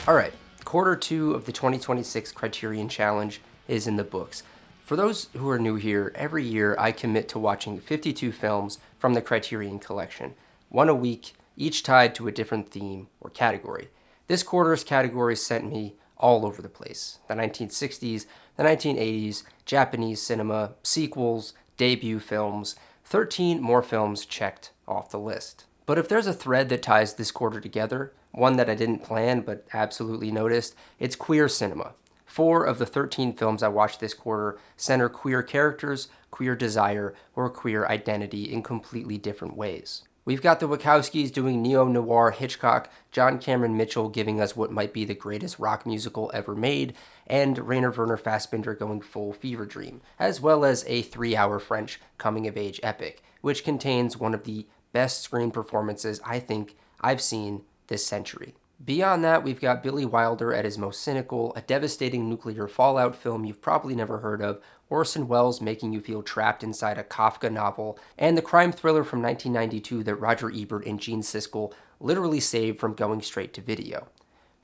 Alright, quarter 2 of the 2026 Criterion Challenge is in the books. For those who are new here, every year I commit to watching 52 films from the Criterion collection, one a week, each tied to a different theme or category. This quarter's categories sent me all over the place. The 1960s, the 1980s, Japanese cinema, sequels, debut films, 13 more films checked off the list. But if there's a thread that ties this quarter together, one that I didn't plan but absolutely noticed, it's queer cinema. 4 of the 13 films I watched this quarter center queer characters, queer desire, or queer identity in completely different ways. We've got the Wachowskis doing neo-noir Hitchcock, John Cameron Mitchell giving us what might be the greatest rock musical ever made, and Rainer Werner Fassbinder going full Fever Dream, as well as a 3-hour French coming-of-age epic, which contains one of the best screen performances I think I've seen this century. Beyond that, we've got Billy Wilder at his most cynical, a devastating nuclear fallout film you've probably never heard of, Orson Welles making you feel trapped inside a Kafka novel, and the crime thriller from 1992 that Roger Ebert and Gene Siskel literally saved from going straight to video.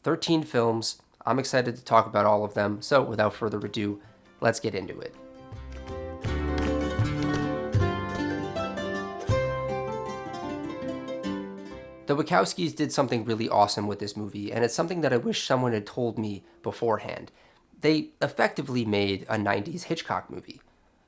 13 films, I'm excited to talk about all of them, so without further ado, let's get into it. The Wachowskis did something really awesome with this movie, and it's something that I wish someone had told me beforehand. They effectively made a 90s Hitchcock movie.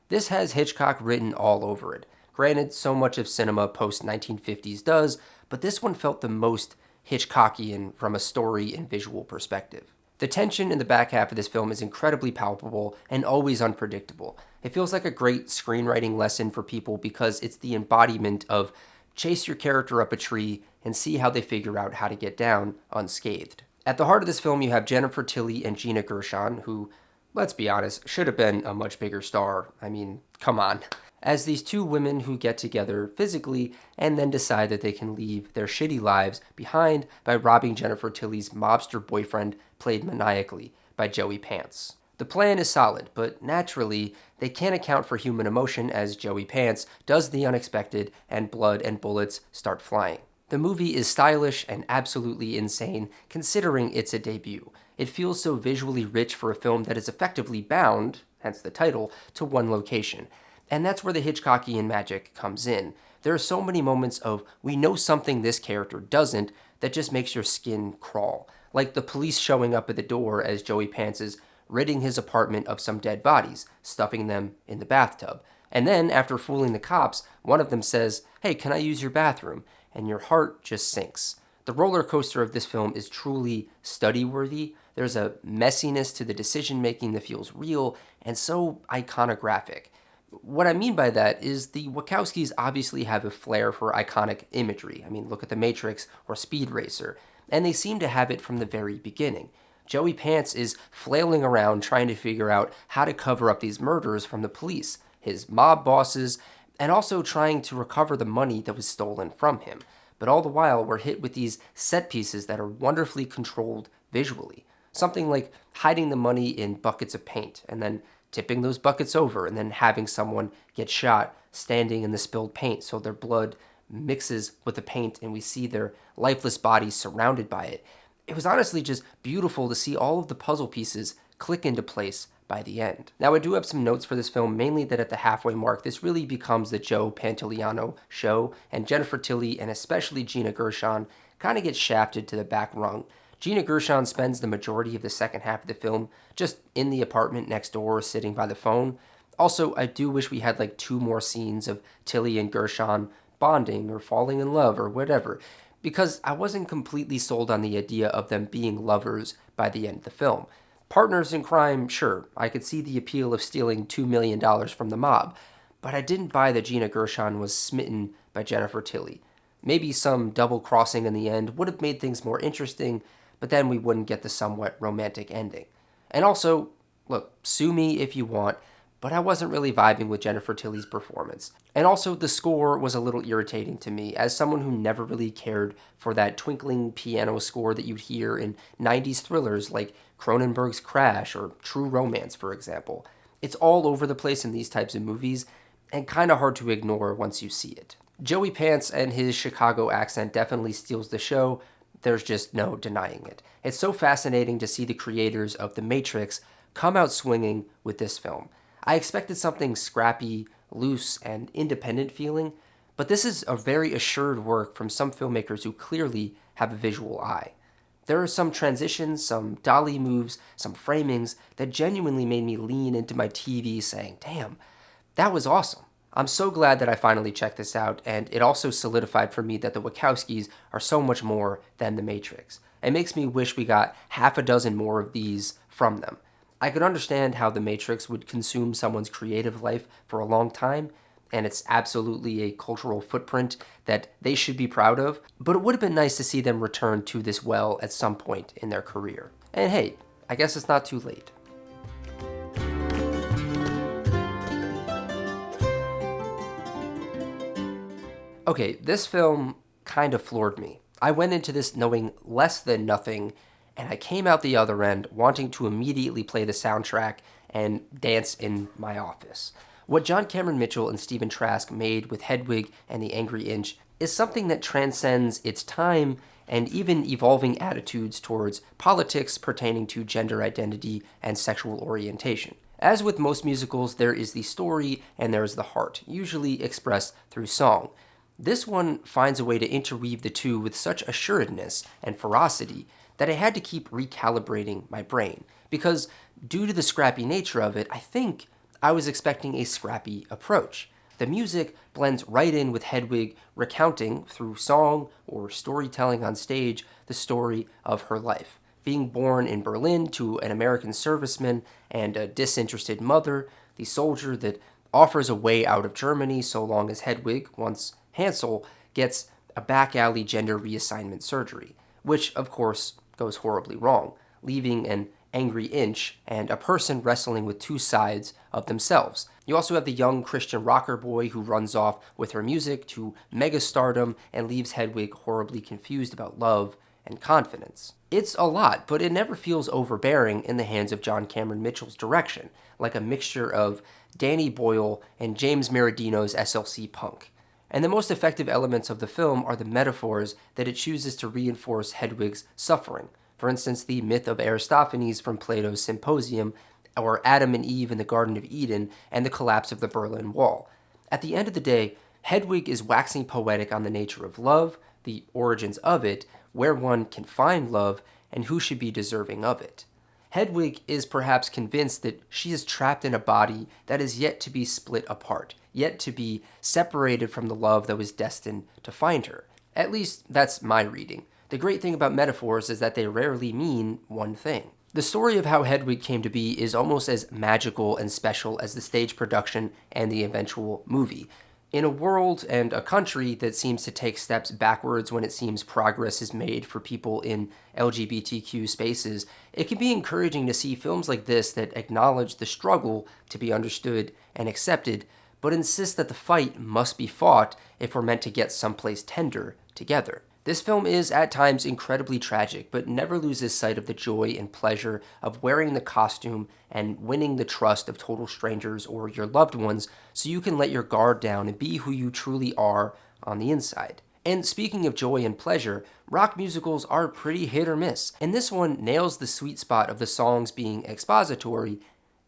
This has Hitchcock written all over it. Granted, so much of cinema post-1950s does, but this one felt the most Hitchcockian from a story and visual perspective. The tension in the back half of this film is incredibly palpable and always unpredictable. It feels like a great screenwriting lesson for people because it's the embodiment of chase your character up a tree and see how they figure out how to get down unscathed. At the heart of this film, you have Jennifer Tilly and Gina Gershon, who, let's be honest, should have been a much bigger star. I mean, come on. As these two women who get together physically and then decide that they can leave their shitty lives behind by robbing Jennifer Tilly's mobster boyfriend, played maniacally by Joey Pants. The plan is solid, but naturally, they can't account for human emotion as Joey Pants does the unexpected and blood and bullets start flying. The movie is stylish and absolutely insane, considering it's a debut. It feels so visually rich for a film that is effectively bound, hence the title, to one location. And that's where the Hitchcockian magic comes in. There are so many moments of, we know something this character doesn't, that just makes your skin crawl. Like the police showing up at the door as Joey Pants is ridding his apartment of some dead bodies, stuffing them in the bathtub. And then, after fooling the cops, one of them says, "Hey, can I use your bathroom?" And your heart just sinks. The roller coaster of this film is truly study-worthy. There's a messiness to the decision-making that feels real and so iconographic. What I mean by that is the Wachowskis obviously have a flair for iconic imagery. I mean, look at The Matrix or Speed Racer. And they seem to have it from the very beginning. Joey Pants is flailing around trying to figure out how to cover up these murders from the police, his mob bosses, and also trying to recover the money that was stolen from him. But all the while, we're hit with these set pieces that are wonderfully controlled visually. Something like hiding the money in buckets of paint, and then tipping those buckets over, and then having someone get shot standing in the spilled paint so their blood mixes with the paint and we see their lifeless bodies surrounded by it. It was honestly just beautiful to see all of the puzzle pieces click into place by the end. Now, I do have some notes for this film, mainly that at the halfway mark, this really becomes the Joe Pantoliano show, and Jennifer Tilly, and especially Gina Gershon, kind of gets shafted to the back rung. Gina Gershon spends the majority of the second half of the film just in the apartment next door, sitting by the phone. Also, I do wish we had like 2 more scenes of Tilly and Gershon bonding or falling in love or whatever, because I wasn't completely sold on the idea of them being lovers by the end of the film. Partners in crime, sure, I could see the appeal of stealing $2 million from the mob, but I didn't buy that Gina Gershon was smitten by Jennifer Tilly. Maybe some double crossing in the end would have made things more interesting, but then we wouldn't get the somewhat romantic ending. And also, look, sue me if you want, but I wasn't really vibing with Jennifer Tilly's performance. And also, the score was a little irritating to me, as someone who never really cared for that twinkling piano score that you'd hear in 90s thrillers like Cronenberg's Crash or True Romance, for example. It's all over the place in these types of movies, and kind of hard to ignore once you see it. Joey Pants and his Chicago accent definitely steals the show. There's just no denying it. It's so fascinating to see the creators of The Matrix come out swinging with this film. I expected something scrappy, loose, and independent feeling, but this is a very assured work from some filmmakers who clearly have a visual eye. There are some transitions, some dolly moves, some framings that genuinely made me lean into my TV saying, damn, that was awesome. I'm so glad that I finally checked this out, and it also solidified for me that the Wachowskis are so much more than The Matrix. It makes me wish we got half a dozen more of these from them. I could understand how The Matrix would consume someone's creative life for a long time, and it's absolutely a cultural footprint that they should be proud of, but it would have been nice to see them return to this well at some point in their career. And hey, I guess it's not too late. Okay, this film kind of floored me. I went into this knowing less than nothing, and I came out the other end wanting to immediately play the soundtrack and dance in my office. What John Cameron Mitchell and Stephen Trask made with Hedwig and the Angry Inch is something that transcends its time and even evolving attitudes towards politics pertaining to gender identity and sexual orientation. As with most musicals, there is the story and there is the heart, usually expressed through song. This one finds a way to interweave the two with such assuredness and ferocity that I had to keep recalibrating my brain, because due to the scrappy nature of it, I think I was expecting a scrappy approach. The music blends right in with Hedwig recounting, through song or storytelling on stage, the story of her life. Being born in Berlin to an American serviceman and a disinterested mother, the soldier that offers a way out of Germany so long as Hedwig, once Hansel, gets a back alley gender reassignment surgery, which of course goes horribly wrong, leaving an angry inch and a person wrestling with two sides of themselves. You also have the young Christian rocker boy who runs off with her music to megastardom and leaves Hedwig horribly confused about love and confidence. It's a lot, but it never feels overbearing in the hands of John Cameron Mitchell's direction, like a mixture of Danny Boyle and James Maradino's SLC Punk. And the most effective elements of the film are the metaphors that it chooses to reinforce Hedwig's suffering. For instance, the myth of Aristophanes from Plato's Symposium, or Adam and Eve in the Garden of Eden, and the collapse of the Berlin Wall. At the end of the day, Hedwig is waxing poetic on the nature of love, the origins of it, where one can find love, and who should be deserving of it. Hedwig is perhaps convinced that she is trapped in a body that is yet to be split apart, yet to be separated from the love that was destined to find her. At least, that's my reading. The great thing about metaphors is that they rarely mean one thing. The story of how Hedwig came to be is almost as magical and special as the stage production and the eventual movie. In a world and a country that seems to take steps backwards when it seems progress is made for people in LGBTQ spaces, it can be encouraging to see films like this that acknowledge the struggle to be understood and accepted, but insist that the fight must be fought if we're meant to get someplace tender together. This film is at times incredibly tragic, but never loses sight of the joy and pleasure of wearing the costume and winning the trust of total strangers or your loved ones so you can let your guard down and be who you truly are on the inside. And speaking of joy and pleasure, rock musicals are pretty hit or miss, and this one nails the sweet spot of the songs being expository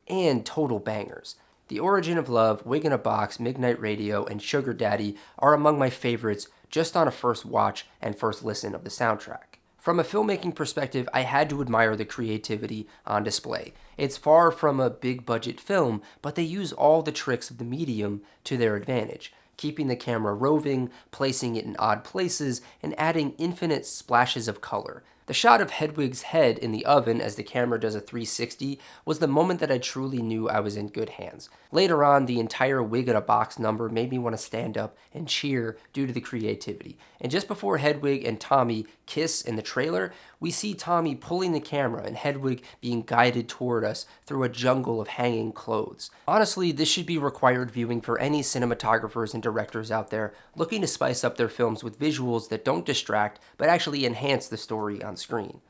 and total bangers. The Origin of Love, Wig in a Box, Midnight Radio, and Sugar Daddy are among my favorites just on a first watch and first listen of the soundtrack. From a filmmaking perspective, I had to admire the creativity on display. It's far from a big budget film, but they use all the tricks of the medium to their advantage, keeping the camera roving, placing it in odd places, and adding infinite splashes of color. The shot of Hedwig's head in the oven as the camera does a 360 was the moment that I truly knew I was in good hands. Later on, the entire Wig in a Box number made me want to stand up and cheer due to the creativity. And just before Hedwig and Tommy kiss in the trailer, we see Tommy pulling the camera and Hedwig being guided toward us through a jungle of hanging clothes. Honestly, this should be required viewing for any cinematographers and directors out there looking to spice up their films with visuals that don't distract but actually enhance the story on screen.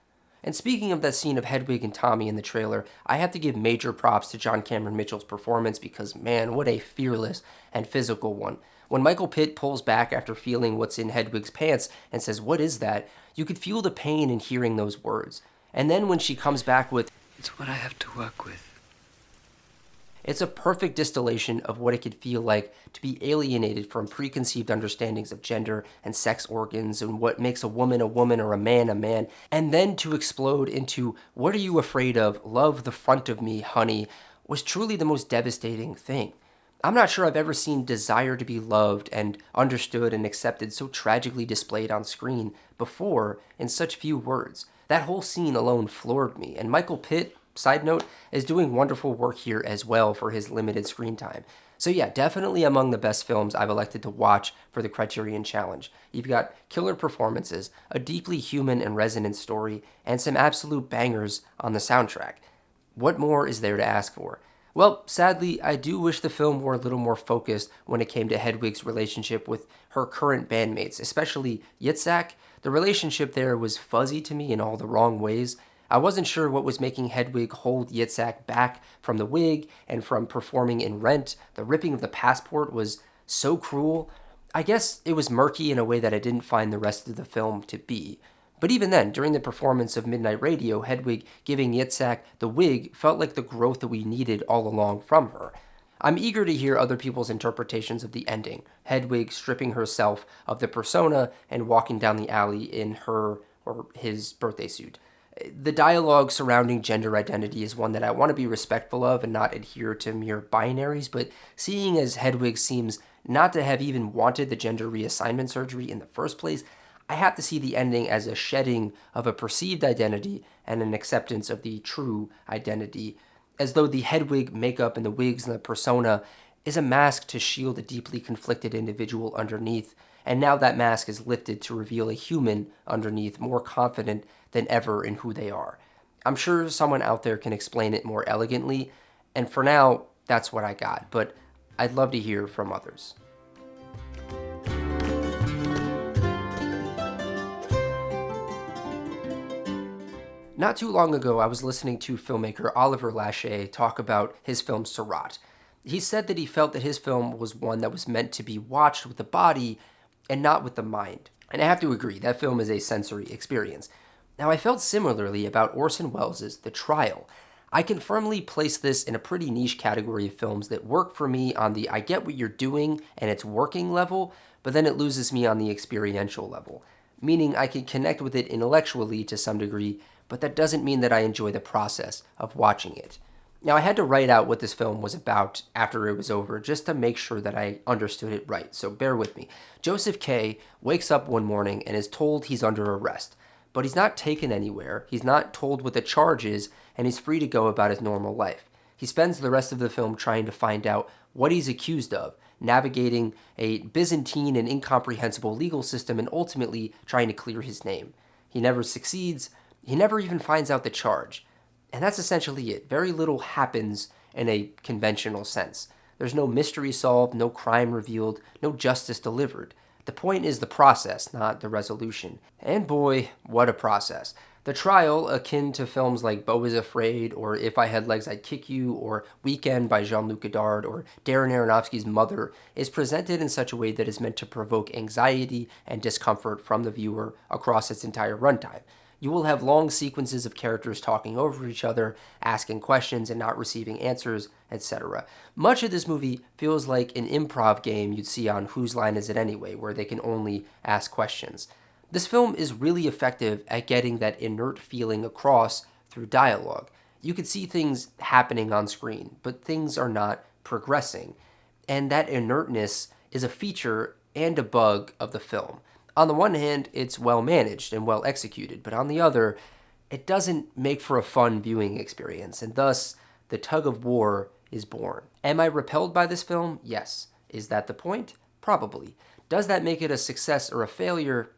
And speaking of that scene of Hedwig and Tommy in the trailer, I have to give major props to John Cameron Mitchell's performance because, man, what a fearless and physical one. When Michael Pitt pulls back after feeling what's in Hedwig's pants and says, "What is that?" you could feel the pain in hearing those words. And then when she comes back with, "It's what I have to work with." It's a perfect distillation of what it could feel like to be alienated from preconceived understandings of gender and sex organs and what makes a woman or a man, and then to explode into "What are you afraid of? Love the front of me, honey," was truly the most devastating thing. I'm not sure I've ever seen desire to be loved and understood and accepted so tragically displayed on screen before in such few words. That whole scene alone floored me, and Michael Pitt, side note, is doing wonderful work here as well for his limited screen time. So yeah, definitely among the best films I've elected to watch for the Criterion Challenge. You've got killer performances, a deeply human and resonant story, and some absolute bangers on the soundtrack. What more is there to ask for? Well, sadly, I do wish the film were a little more focused when it came to Hedwig's relationship with her current bandmates, especially Yitzhak. The relationship there was fuzzy to me in all the wrong ways. I wasn't sure what was making Hedwig hold Yitzhak back from the wig and from performing in Rent. The ripping of the passport was so cruel. I guess it was murky in a way that I didn't find the rest of the film to be. But even then, during the performance of Midnight Radio, Hedwig giving Yitzhak the wig felt like the growth that we needed all along from her. I'm eager to hear other people's interpretations of the ending. Hedwig stripping herself of the persona and walking down the alley in her or his birthday suit. The dialogue surrounding gender identity is one that I want to be respectful of and not adhere to mere binaries, but seeing as Hedwig seems not to have even wanted the gender reassignment surgery in the first place, I have to see the ending as a shedding of a perceived identity and an acceptance of the true identity, as though the Hedwig makeup and the wigs and the persona is a mask to shield a deeply conflicted individual underneath, and now that mask is lifted to reveal a human underneath, more confident than ever in who they are. I'm sure someone out there can explain it more elegantly, and for now, that's what I got, but I'd love to hear from others. Not too long ago, I was listening to filmmaker Oliver Lachey talk about his film Seurat. He said that he felt that his film was one that was meant to be watched with the body and not with the mind. And I have to agree, that film is a sensory experience. Now, I felt similarly about Orson Welles' The Trial. I can firmly place this in a pretty niche category of films that work for me on the I get what you're doing and it's working level, but then it loses me on the experiential level. Meaning I can connect with it intellectually to some degree, but that doesn't mean that I enjoy the process of watching it. Now, I had to write out what this film was about after it was over just to make sure that I understood it right, so bear with me. Joseph K. wakes up one morning and is told he's under arrest, but he's not taken anywhere, he's not told what the charge is, and he's free to go about his normal life. He spends the rest of the film trying to find out what he's accused of, navigating a Byzantine and incomprehensible legal system, and ultimately trying to clear his name. He never succeeds, he never even finds out the charge. And that's essentially it. Very little happens in a conventional sense. There's no mystery solved, no crime revealed, no justice delivered. The point is the process, not the resolution. And boy, what a process. The Trial, akin to films like Beau is Afraid, or If I Had Legs I'd Kick You, or Weekend by Jean-Luc Godard, or Darren Aronofsky's Mother, is presented in such a way that is meant to provoke anxiety and discomfort from the viewer across its entire runtime. You will have long sequences of characters talking over each other, asking questions and not receiving answers, etc. Much of this movie feels like an improv game you'd see on Whose Line Is It Anyway, where they can only ask questions. This film is really effective at getting that inert feeling across through dialogue. You could see things happening on screen, but things are not progressing. And that inertness is a feature and a bug of the film. On the one hand, it's well managed and well executed, but on the other, it doesn't make for a fun viewing experience, and thus, the tug of war is born. Am I repelled by this film? Yes. Is that the point? Probably. Does that make it a success or a failure?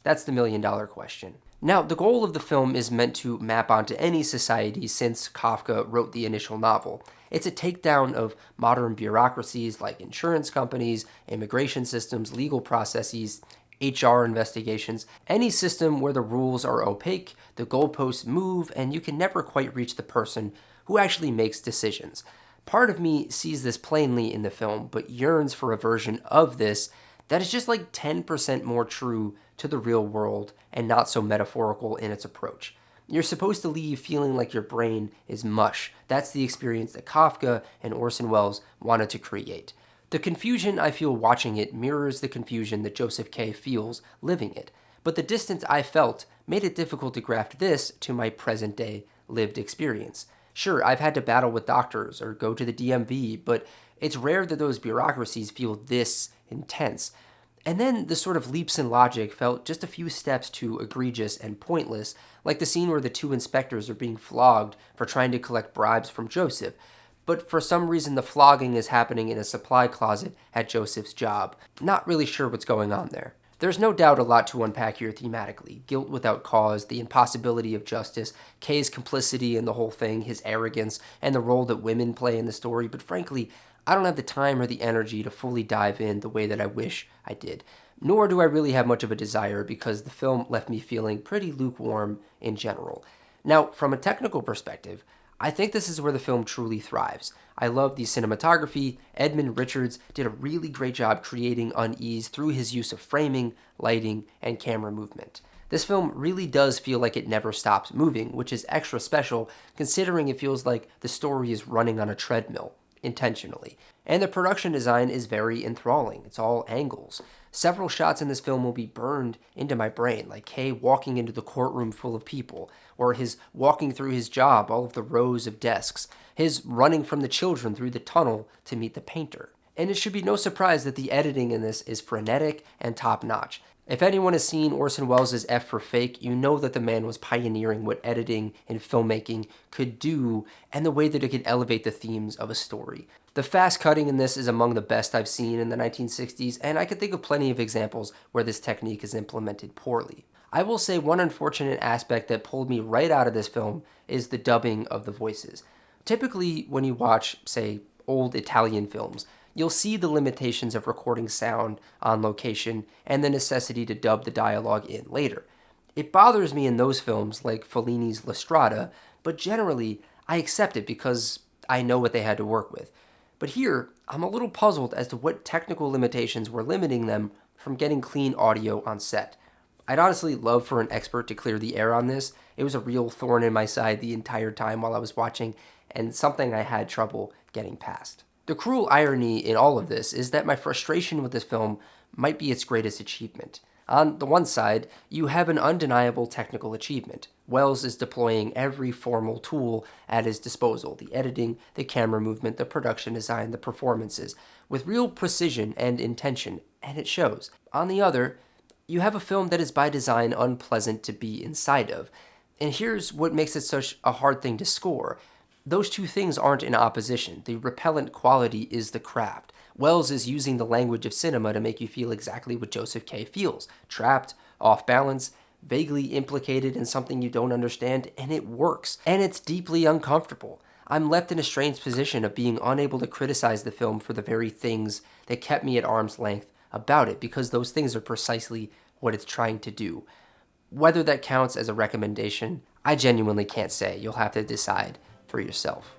That's the million-dollar question. Now, the goal of the film is meant to map onto any society since Kafka wrote the initial novel. It's a takedown of modern bureaucracies like insurance companies, immigration systems, legal processes, HR investigations, any system where the rules are opaque, the goalposts move, and you can never quite reach the person who actually makes decisions. Part of me sees this plainly in the film, but yearns for a version of this that is just like 10% more true to the real world and not so metaphorical in its approach. You're supposed to leave feeling like your brain is mush. That's the experience that Kafka and Orson Welles wanted to create. The confusion I feel watching it mirrors the confusion that Joseph K. feels living it. But the distance I felt made it difficult to graft this to my present day lived experience. Sure, I've had to battle with doctors or go to the DMV, but it's rare that those bureaucracies feel this intense. And then the sort of leaps in logic felt just a few steps too egregious and pointless, like the scene where the two inspectors are being flogged for trying to collect bribes from Joseph. But for some reason, the flogging is happening in a supply closet at Joseph's job. Not really sure what's going on there. There's no doubt a lot to unpack here thematically. Guilt without cause, the impossibility of justice, Kay's complicity in the whole thing, his arrogance, and the role that women play in the story. But frankly, I don't have the time or the energy to fully dive in the way that I wish I did. Nor do I really have much of a desire because the film left me feeling pretty lukewarm in general. Now, from a technical perspective, I think this is where the film truly thrives. I love the cinematography. Edmund Richards did a really great job creating unease through his use of framing, lighting, and camera movement. This film really does feel like it never stops moving, which is extra special considering it feels like the story is running on a treadmill, intentionally. And the production design is very enthralling. It's all angles. Several shots in this film will be burned into my brain, like Kay walking into the courtroom full of people, or his walking through his job, all of the rows of desks, his running from the children through the tunnel to meet the painter. And it should be no surprise that the editing in this is frenetic and top-notch. If anyone has seen Orson Welles' F for Fake, you know that the man was pioneering what editing and filmmaking could do and the way that it could elevate the themes of a story. The fast cutting in this is among the best I've seen in the 1960s, and I can think of plenty of examples where this technique is implemented poorly. I will say one unfortunate aspect that pulled me right out of this film is the dubbing of the voices. Typically, when you watch, say, old Italian films, you'll see the limitations of recording sound on location and the necessity to dub the dialogue in later. It bothers me in those films like Fellini's La Strada, but generally I accept it because I know what they had to work with. But here, I'm a little puzzled as to what technical limitations were limiting them from getting clean audio on set. I'd honestly love for an expert to clear the air on this. It was a real thorn in my side the entire time while I was watching, and something I had trouble getting past. The cruel irony in all of this is that my frustration with this film might be its greatest achievement. On the one side, you have an undeniable technical achievement. Welles is deploying every formal tool at his disposal, the editing, the camera movement, the production design, the performances, with real precision and intention, and it shows. On the other, you have a film that is by design unpleasant to be inside of. And here's what makes it such a hard thing to score. Those two things aren't in opposition. The repellent quality is the craft. Welles is using the language of cinema to make you feel exactly what Joseph K. feels. Trapped, off balance, vaguely implicated in something you don't understand, and it works. And it's deeply uncomfortable. I'm left in a strange position of being unable to criticize the film for the very things that kept me at arm's length about it, because those things are precisely what it's trying to do. Whether that counts as a recommendation, I genuinely can't say. You'll have to decide for yourself.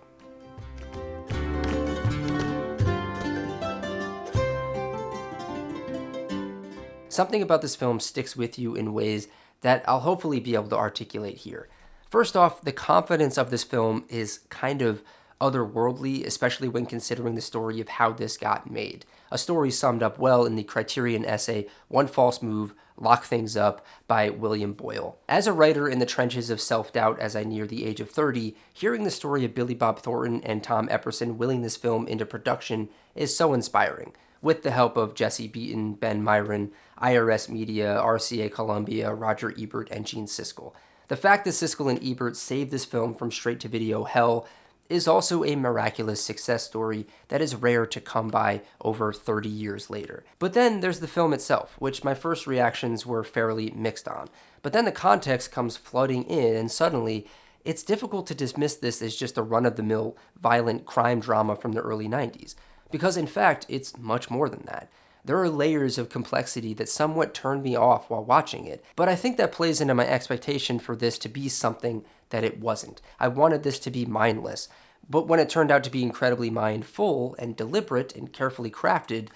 Something about this film sticks with you in ways that I'll hopefully be able to articulate here. First off, the confidence of this film is kind of otherworldly, especially when considering the story of how this got made. A story summed up well in the Criterion essay, One False Move, Lock Things Up by William Boyle. As a writer in the trenches of self-doubt as I near the age of 30, hearing the story of Billy Bob Thornton and Tom Epperson willing this film into production is so inspiring. With the help of Jesse Beaton, Ben Myron, IRS Media, RCA Columbia, Roger Ebert, and Gene Siskel. The fact that Siskel and Ebert saved this film from straight-to-video hell is also a miraculous success story that is rare to come by over 30 years later. But then there's the film itself, which my first reactions were fairly mixed on. But then the context comes flooding in, and suddenly it's difficult to dismiss this as just a run-of-the-mill violent crime drama from the early 90s. Because in fact, it's much more than that. There are layers of complexity that somewhat turned me off while watching it, but I think that plays into my expectation for this to be something that it wasn't. I wanted this to be mindless, But when it turned out to be incredibly mindful and deliberate and carefully crafted,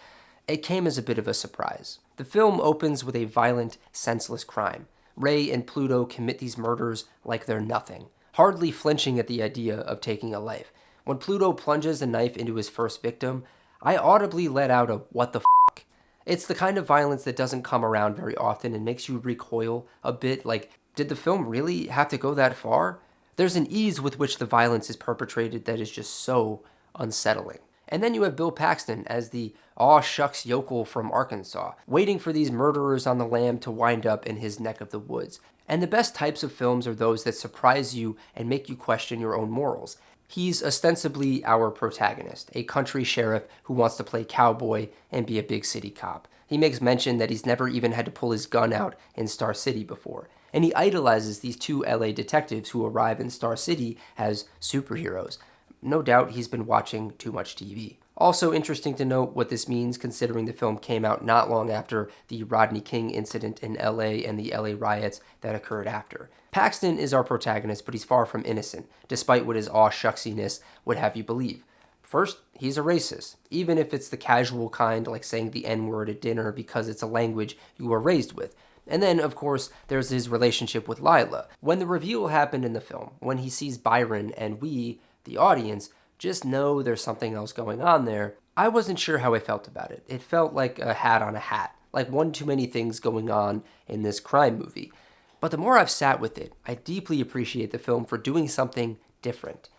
it came as a bit of a surprise. The film opens with a violent, senseless crime. Ray and Pluto commit these murders like they're nothing, hardly flinching at the idea of taking a life. When Pluto plunges a knife into his first victim, I audibly let out a "what the f***." It's the kind of violence that doesn't come around very often and makes you recoil a bit, like, did the film really have to go that far? There's an ease with which the violence is perpetrated that is just so unsettling. And then you have Bill Paxton as the aw shucks yokel from Arkansas, waiting for these murderers on the lam to wind up in his neck of the woods. And the best types of films are those that surprise you and make you question your own morals. He's ostensibly our protagonist, a country sheriff who wants to play cowboy and be a big city cop. He makes mention that he's never even had to pull his gun out in Star City before. And he idolizes these two LA detectives who arrive in Star City as superheroes. No doubt he's been watching too much TV. Also interesting to note what this means considering the film came out not long after the Rodney King incident in LA and the LA riots that occurred after. Paxton is our protagonist, but he's far from innocent, despite what his aw shucksiness would have you believe. First, he's a racist, even if it's the casual kind, like saying the N-word at dinner because it's a language you were raised with. And then, of course, there's his relationship with Lila. When the reveal happened in the film, when he sees Byron and we, the audience, just know there's something else going on there, I wasn't sure how I felt about it. It felt like a hat on a hat, like one too many things going on in this crime movie. But the more I've sat with it, I deeply appreciate the film for doing something different.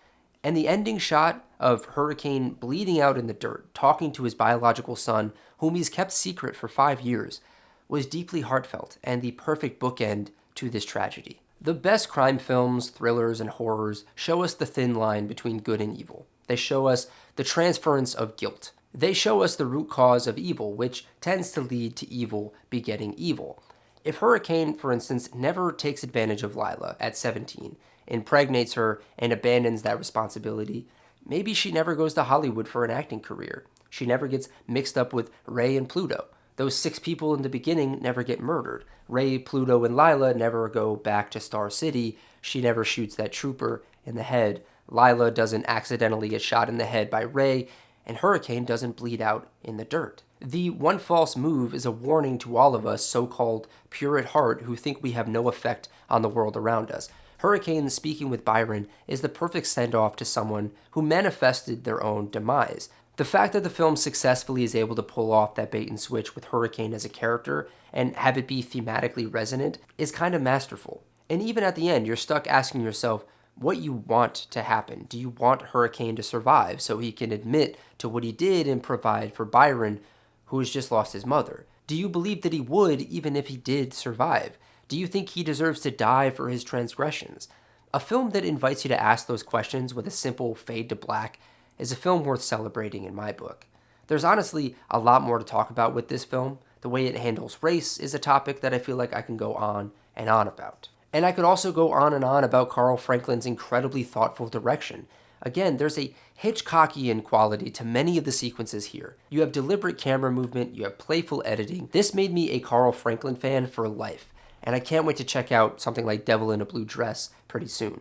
And the ending shot of Hurricane bleeding out in the dirt, talking to his biological son, whom he's kept secret for 5 years, was deeply heartfelt and the perfect bookend to this tragedy. The best crime films, thrillers, and horrors show us the thin line between good and evil. They show us the transference of guilt. They show us the root cause of evil, which tends to lead to evil begetting evil. If Hurricane, for instance, never takes advantage of Lila at 17, impregnates her, and abandons that responsibility, maybe she never goes to Hollywood for an acting career. She never gets mixed up with Ray and Pluto. Those 6 people in the beginning never get murdered. Ray, Pluto, and Lila never go back to Star City. She never shoots that trooper in the head. Lila doesn't accidentally get shot in the head by Ray, and Hurricane doesn't bleed out in the dirt. The one false move is a warning to all of us so-called pure at heart who think we have no effect on the world around us. Hurricane speaking with Byron is the perfect send-off to someone who manifested their own demise. The fact that the film successfully is able to pull off that bait and switch with Hurricane as a character and have it be thematically resonant is kind of masterful. And even at the end, you're stuck asking yourself what you want to happen. Do you want Hurricane to survive so he can admit to what he did and provide for Byron, who has just lost his mother? Do you believe that he would even if he did survive? Do you think he deserves to die for his transgressions? A film that invites you to ask those questions with a simple fade to black is a film worth celebrating in my book. There's honestly a lot more to talk about with this film. The way it handles race is a topic that I feel like I can go on and on about. And I could also go on and on about Carl Franklin's incredibly thoughtful direction. Again, there's a Hitchcockian quality to many of the sequences here. You have deliberate camera movement, you have playful editing. This made me a Carl Franklin fan for life, and I can't wait to check out something like Devil in a Blue Dress pretty soon.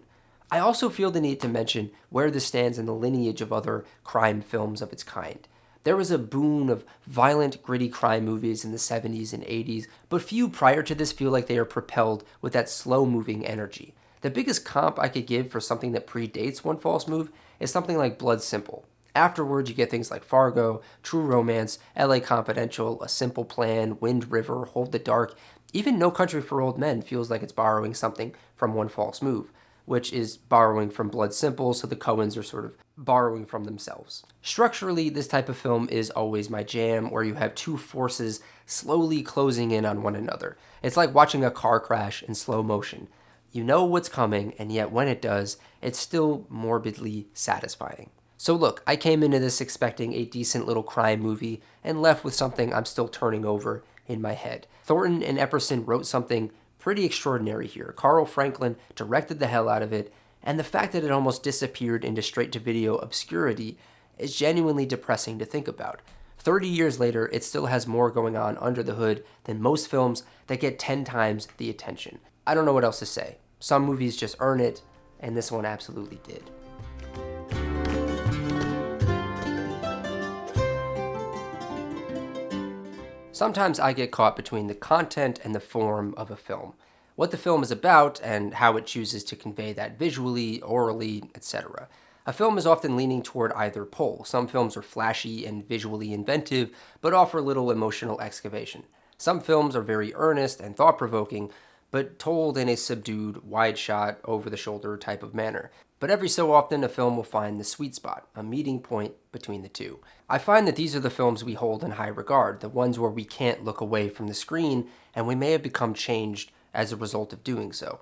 I also feel the need to mention where this stands in the lineage of other crime films of its kind. There was a boon of violent, gritty crime movies in the 70s and 80s, but few prior to this feel like they are propelled with that slow-moving energy. The biggest comp I could give for something that predates One False Move is something like Blood Simple. Afterwards, you get things like Fargo, True Romance, LA Confidential, A Simple Plan, Wind River, Hold the Dark. Even No Country for Old Men feels like it's borrowing something from One False Move, which is borrowing from Blood Simple, so the Coens are sort of borrowing from themselves. Structurally, this type of film is always my jam, where you have two forces slowly closing in on one another. It's like watching a car crash in slow motion. You know what's coming, and yet when it does, it's still morbidly satisfying. So look, I came into this expecting a decent little crime movie, and left with something I'm still turning over in my head. Thornton and Epperson wrote something pretty extraordinary here. Carl Franklin directed the hell out of it, and the fact that it almost disappeared into straight-to-video obscurity is genuinely depressing to think about. 30 years later, it still has more going on under the hood than most films that get 10 times the attention. I don't know what else to say. Some movies just earn it, and this one absolutely did. Sometimes I get caught between the content and the form of a film, what the film is about and how it chooses to convey that visually, orally, etc. A film is often leaning toward either pole. Some films are flashy and visually inventive, but offer little emotional excavation. Some films are very earnest and thought-provoking, but told in a subdued, wide-shot, over-the-shoulder type of manner. But every so often, a film will find the sweet spot, a meeting point between the two. I find that these are the films we hold in high regard, the ones where we can't look away from the screen, and we may have become changed as a result of doing so.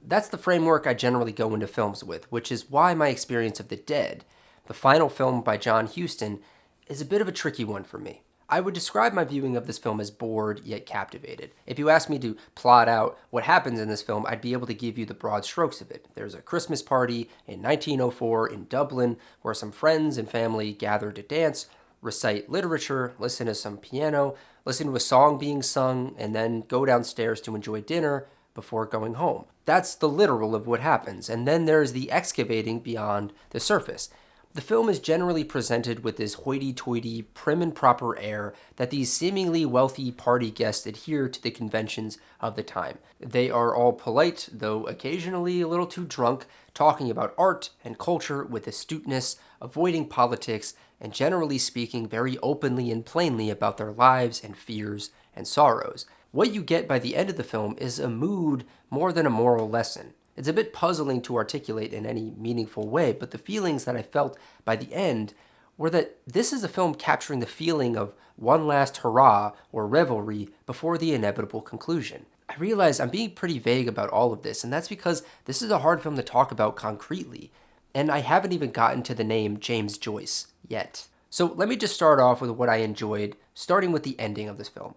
That's the framework I generally go into films with, which is why my experience of The Dead, the final film by John Huston, is a bit of a tricky one for me. I would describe my viewing of this film as bored yet captivated. If you asked me to plot out what happens in this film, I'd be able to give you the broad strokes of it. There's a Christmas party in 1904 in Dublin where some friends and family gather to dance, recite literature, listen to some piano, listen to a song being sung, and then go downstairs to enjoy dinner before going home. That's the literal of what happens, and then there's the excavating beyond the surface. The film is generally presented with this hoity-toity, prim and proper air that these seemingly wealthy party guests adhere to the conventions of the time. They are all polite, though occasionally a little too drunk, talking about art and culture with astuteness, avoiding politics, and generally speaking very openly and plainly about their lives and fears and sorrows. What you get by the end of the film is a mood more than a moral lesson. It's a bit puzzling to articulate in any meaningful way, but the feelings that I felt by the end were that this is a film capturing the feeling of one last hurrah or revelry before the inevitable conclusion. I realize I'm being pretty vague about all of this, and that's because this is a hard film to talk about concretely, and I haven't even gotten to the name James Joyce yet. So let me just start off with what I enjoyed, starting with the ending of this film.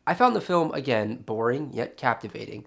I found the film, again, boring yet captivating.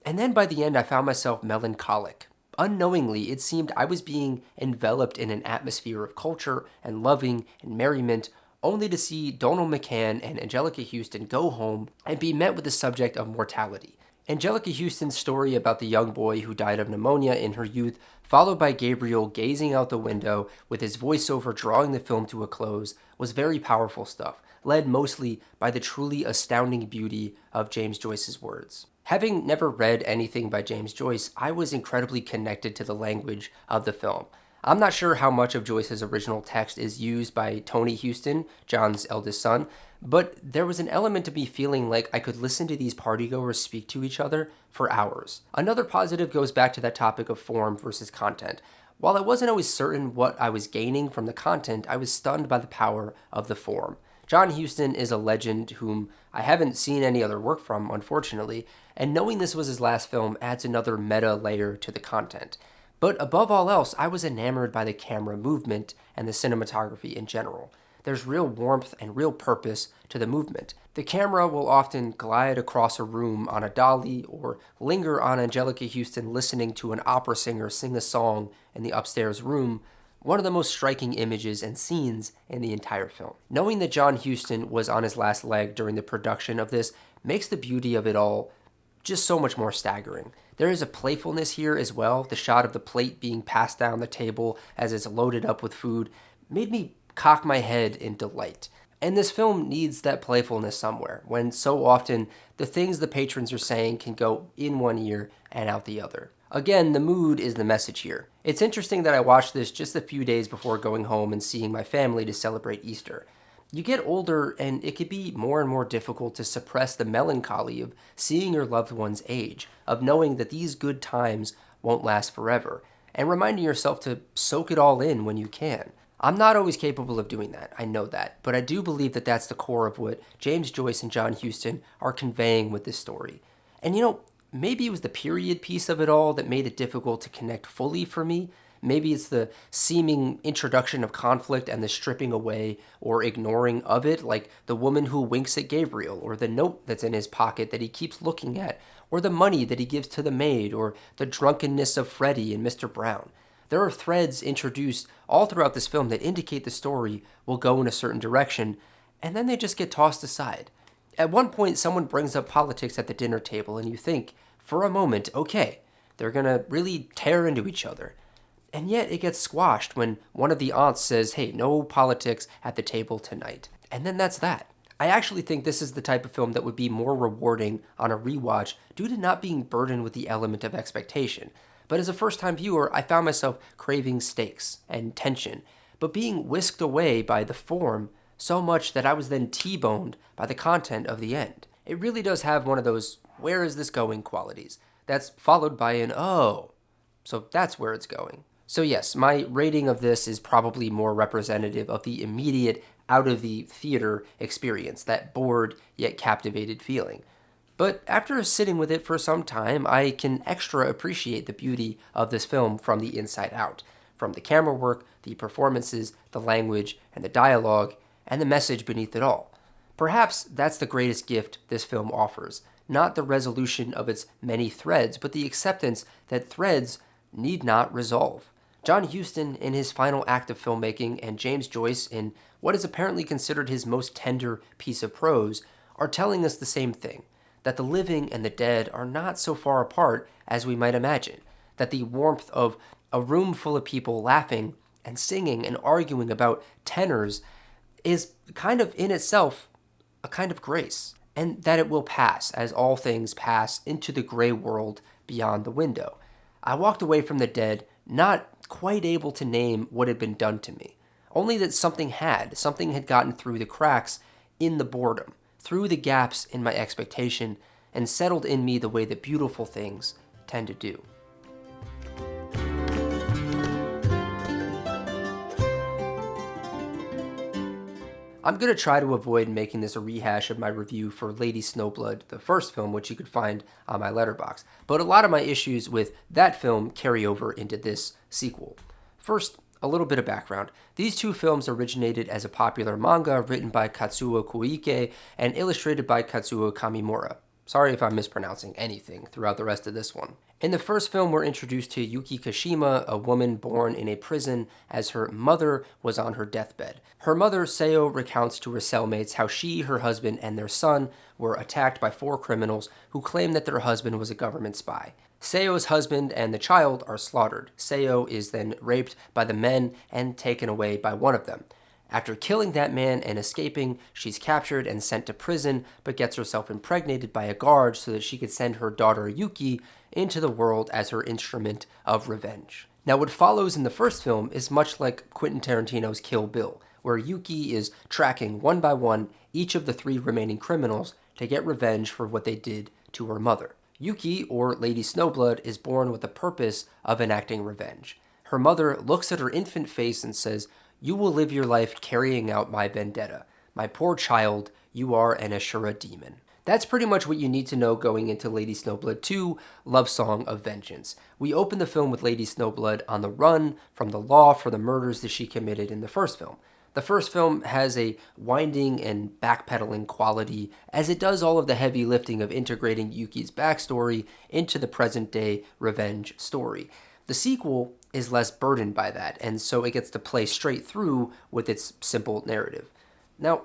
And then by the end, I found myself melancholic. Unknowingly, it seemed I was being enveloped in an atmosphere of culture and loving and merriment, only to see Donald McCann and Angelica Houston go home and be met with the subject of mortality. Angelica Houston's story about the young boy who died of pneumonia in her youth, followed by Gabriel gazing out the window with his voiceover drawing the film to a close, was very powerful stuff, led mostly by the truly astounding beauty of James Joyce's words. Having never read anything by James Joyce, I was incredibly connected to the language of the film. I'm not sure how much of Joyce's original text is used by Tony Houston, John's eldest son, but there was an element to me feeling like I could listen to these partygoers speak to each other for hours. Another positive goes back to that topic of form versus content. While I wasn't always certain what I was gaining from the content, I was stunned by the power of the form. John Huston is a legend whom I haven't seen any other work from, unfortunately, and knowing this was his last film adds another meta layer to the content. But above all else, I was enamored by the camera movement and the cinematography in general. There's real warmth and real purpose to the movement. The camera will often glide across a room on a dolly or linger on Angelica Houston listening to an opera singer sing a song in the upstairs room, one of the most striking images and scenes in the entire film. Knowing that John Huston was on his last leg during the production of this makes the beauty of it all just so much more staggering. There is a playfulness here as well. The shot of the plate being passed down the table as it's loaded up with food made me cock my head in delight. And this film needs that playfulness somewhere, when so often the things the patrons are saying can go in one ear and out the other. Again, the mood is the message here. It's interesting that I watched this just a few days before going home and seeing my family to celebrate Easter. You get older and it can be more and more difficult to suppress the melancholy of seeing your loved ones age, of knowing that these good times won't last forever, and reminding yourself to soak it all in when you can. I'm not always capable of doing that, I know that, but I do believe that that's the core of what James Joyce and John Huston are conveying with this story. And maybe it was the period piece of it all that made it difficult to connect fully for me. Maybe it's the seeming introduction of conflict and the stripping away or ignoring of it, like the woman who winks at Gabriel, or the note that's in his pocket that he keeps looking at, or the money that he gives to the maid, or the drunkenness of Freddie and Mr. Brown. There are threads introduced all throughout this film that indicate the story will go in a certain direction, and then they just get tossed aside. At one point, someone brings up politics at the dinner table, and you think, for a moment, okay, they're gonna really tear into each other. And yet it gets squashed when one of the aunts says, hey, no politics at the table tonight. And then that's that. I actually think this is the type of film that would be more rewarding on a rewatch due to not being burdened with the element of expectation. But as a first time viewer, I found myself craving stakes and tension, but being whisked away by the form so much that I was then T-boned by the content of the end. It really does have one of those where is this going qualities that's followed by an oh, so that's where it's going. So yes, my rating of this is probably more representative of the immediate out of the theater experience, that bored yet captivated feeling. But after sitting with it for some time, I can extra appreciate the beauty of this film from the inside out, from the camera work, the performances, the language, and the dialogue, and the message beneath it all. Perhaps that's the greatest gift this film offers, not the resolution of its many threads, but the acceptance that threads need not resolve. John Huston in his final act of filmmaking and James Joyce in what is apparently considered his most tender piece of prose are telling us the same thing, that the living and the dead are not so far apart as we might imagine, that the warmth of a room full of people laughing and singing and arguing about tenors is kind of in itself a kind of grace, and that it will pass as all things pass into the gray world beyond the window. I walked away from the dead not quite able to name what had been done to me, only that something had gotten through the cracks in the boredom, through the gaps in my expectation, and settled in me the way that beautiful things tend to do. I'm going to try to avoid making this a rehash of my review for Lady Snowblood, the first film, which you could find on my Letterboxd. But a lot of my issues with that film carry over into this sequel. First, a little bit of background. These two films originated as a popular manga written by Katsuo Koike and illustrated by Katsuo Kamimura. Sorry if I'm mispronouncing anything throughout the rest of this one. In the first film, we're introduced to Yuki Kashima, a woman born in a prison as her mother was on her deathbed. Her mother, Seo, recounts to her cellmates how she, her husband, and their son were attacked by 4 criminals who claimed that their husband was a government spy. Seo's husband and the child are slaughtered. Seo is then raped by the men and taken away by one of them. After killing that man and escaping, she's captured and sent to prison, but gets herself impregnated by a guard so that she could send her daughter Yuki into the world as her instrument of revenge. Now, what follows in the first film is much like Quentin Tarantino's Kill Bill, where Yuki is tracking one by one each of the 3 remaining criminals to get revenge for what they did to her mother. Yuki, or Lady Snowblood, is born with the purpose of enacting revenge. Her mother looks at her infant face and says, "You will live your life carrying out my vendetta. My poor child, you are an Ashura demon." That's pretty much what you need to know going into Lady Snowblood 2, Love Song of Vengeance. We open the film with Lady Snowblood on the run from the law for the murders that she committed in the first film. The first film has a winding and backpedaling quality, as it does all of the heavy lifting of integrating Yuki's backstory into the present-day revenge story. The sequel is less burdened by that, and so it gets to play straight through with its simple narrative. Now,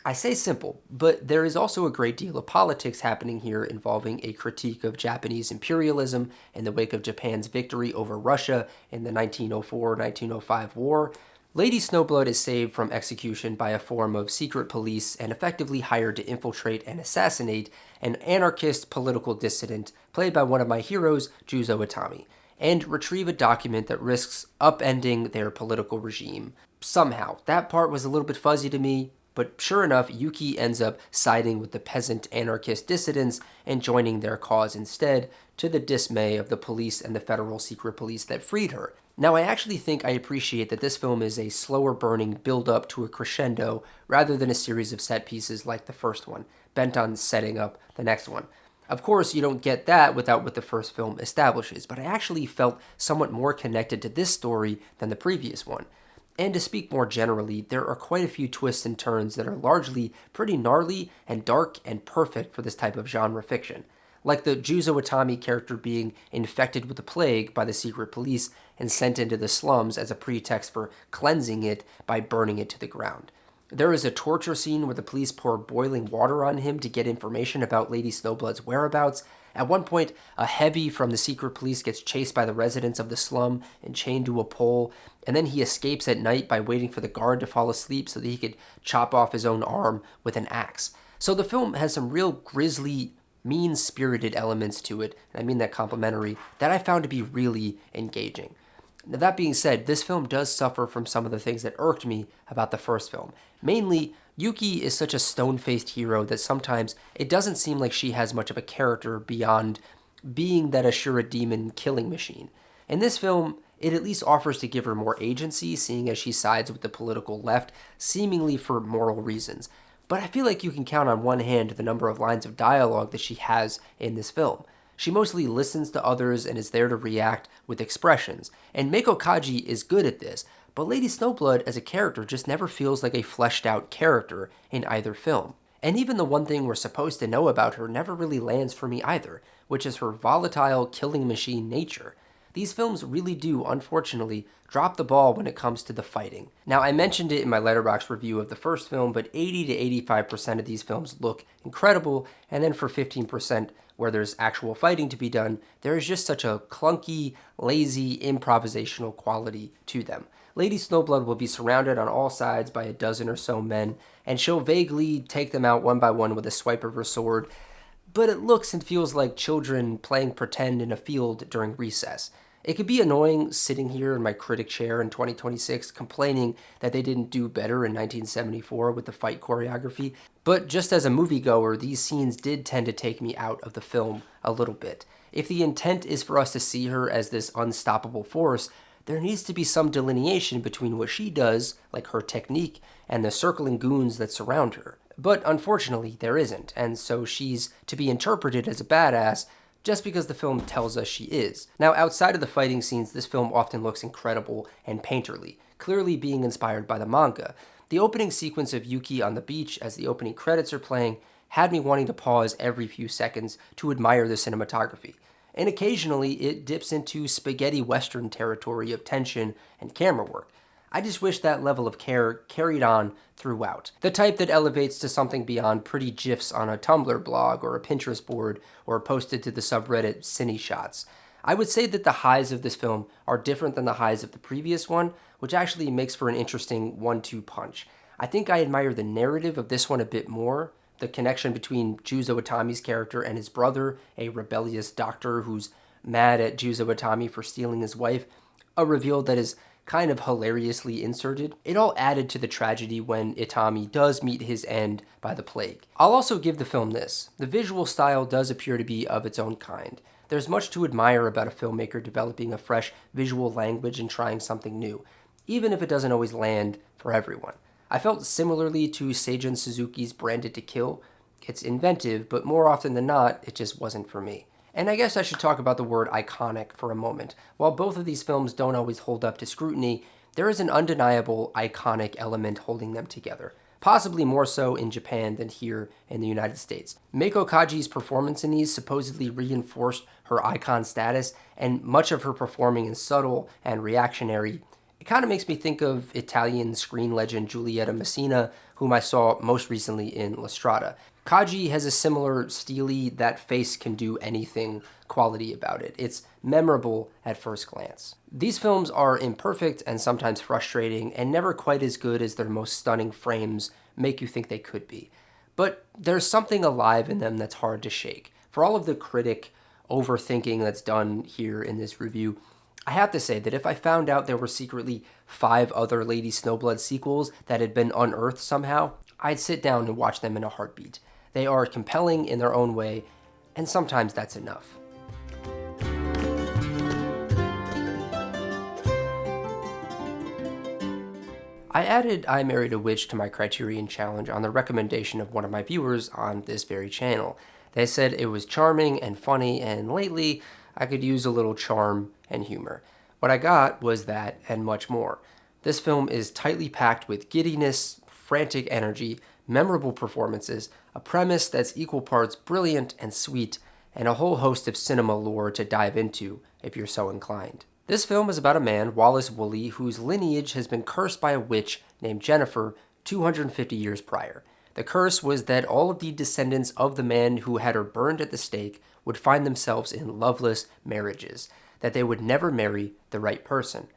I say simple, but there is also a great deal of politics happening here involving a critique of Japanese imperialism in the wake of Japan's victory over Russia in the 1904-1905 war. Lady Snowblood is saved from execution by a form of secret police and effectively hired to infiltrate and assassinate an anarchist political dissident played by one of my heroes, Juzo Itami, and retrieve a document that risks upending their political regime. Somehow, that part was a little bit fuzzy to me, but sure enough, Yuki ends up siding with the peasant anarchist dissidents and joining their cause instead, to the dismay of the police and the federal secret police that freed her. Now, I actually think I appreciate that this film is a slower burning build-up to a crescendo rather than a series of set pieces like the first one, bent on setting up the next one. Of course, you don't get that without what the first film establishes, but I actually felt somewhat more connected to this story than the previous one. And to speak more generally, there are quite a few twists and turns that are largely pretty gnarly and dark and perfect for this type of genre fiction. Like the Juzo Itami character being infected with the plague by the secret police and sent into the slums as a pretext for cleansing it by burning it to the ground. There is a torture scene where the police pour boiling water on him to get information about Lady Snowblood's whereabouts, At one point, a heavy from the secret police gets chased by the residents of the slum and chained to a pole, and then he escapes at night by waiting for the guard to fall asleep so that he could chop off his own arm with an axe. So the film has some real grisly, mean-spirited elements to it, and I mean that complimentary, that I found to be really engaging. Now, that being said, this film does suffer from some of the things that irked me about the first film. Mainly, Yuki is such a stone-faced hero that sometimes it doesn't seem like she has much of a character beyond being that Ashura demon killing machine. In this film, it at least offers to give her more agency, seeing as she sides with the political left, seemingly for moral reasons. But I feel like you can count on one hand the number of lines of dialogue that she has in this film. She mostly listens to others and is there to react with expressions. And Meiko Kaji is good at this, but Lady Snowblood as a character just never feels like a fleshed out character in either film. And even the one thing we're supposed to know about her never really lands for me either, which is her volatile killing machine nature. These films really do, unfortunately, drop the ball when it comes to the fighting. Now, I mentioned it in my Letterboxd review of the first film, but 80 to 85% of these films look incredible, and then for 15%, where there's actual fighting to be done, there is just such a clunky, lazy, improvisational quality to them. Lady Snowblood will be surrounded on all sides by a dozen or so men, and she'll vaguely take them out one by one with a swipe of her sword, but it looks and feels like children playing pretend in a field during recess. It could be annoying sitting here in my critic chair in 2026 complaining that they didn't do better in 1974 with the fight choreography, but just as a moviegoer, these scenes did tend to take me out of the film a little bit. If the intent is for us to see her as this unstoppable force, there needs to be some delineation between what she does, like her technique, and the circling goons that surround her. But unfortunately, there isn't, and so she's to be interpreted as a badass just because the film tells us she is. Now, outside of the fighting scenes, this film often looks incredible and painterly, clearly being inspired by the manga. The opening sequence of Yuki on the beach as the opening credits are playing had me wanting to pause every few seconds to admire the cinematography. And occasionally, it dips into spaghetti western territory of tension and camera work. I just wish that level of care carried on throughout. The type that elevates to something beyond pretty GIFs on a Tumblr blog or a Pinterest board or posted to the subreddit Cine Shots. I would say that the highs of this film are different than the highs of the previous one, which actually makes for an interesting 1-2 punch. I think I admire the narrative of this one a bit more, the connection between Juzo Itami's character and his brother, a rebellious doctor who's mad at Juzo Itami for stealing his wife, a reveal that is kind of hilariously inserted. It all added to the tragedy when Itami does meet his end by the plague. I'll also give the film this. The visual style does appear to be of its own kind. There's much to admire about a filmmaker developing a fresh visual language and trying something new, even if it doesn't always land for everyone. I felt similarly to Seijun Suzuki's Branded to Kill. It's inventive, but more often than not, it just wasn't for me. And I guess I should talk about the word iconic for a moment. While both of these films don't always hold up to scrutiny, there is an undeniable iconic element holding them together, possibly more so in Japan than here in the United States. Meiko Kaji's performance in these supposedly reinforced her icon status, and much of her performing is subtle and reactionary. It kind of makes me think of Italian screen legend Giulietta Messina, whom I saw most recently in La Strada. Kaji has a similar steely, that face can do anything quality about it. It's memorable at first glance. These films are imperfect and sometimes frustrating and never quite as good as their most stunning frames make you think they could be. But there's something alive in them that's hard to shake. For all of the critic overthinking that's done here in this review, I have to say that if I found out there were secretly 5 other Lady Snowblood sequels that had been unearthed somehow, I'd sit down and watch them in a heartbeat. They are compelling in their own way, and sometimes that's enough. I added I Married a Witch to my Criterion challenge on the recommendation of one of my viewers on this very channel. They said it was charming and funny, and lately I could use a little charm and humor. What I got was that and much more. This film is tightly packed with giddiness, frantic energy, memorable performances, a premise that's equal parts brilliant and sweet, and a whole host of cinema lore to dive into if you're so inclined. This film is about a man, Wallace Woolley, whose lineage has been cursed by a witch named Jennifer 250 years prior. The curse was that all of the descendants of the man who had her burned at the stake would find themselves in loveless marriages, that they would never marry the right person.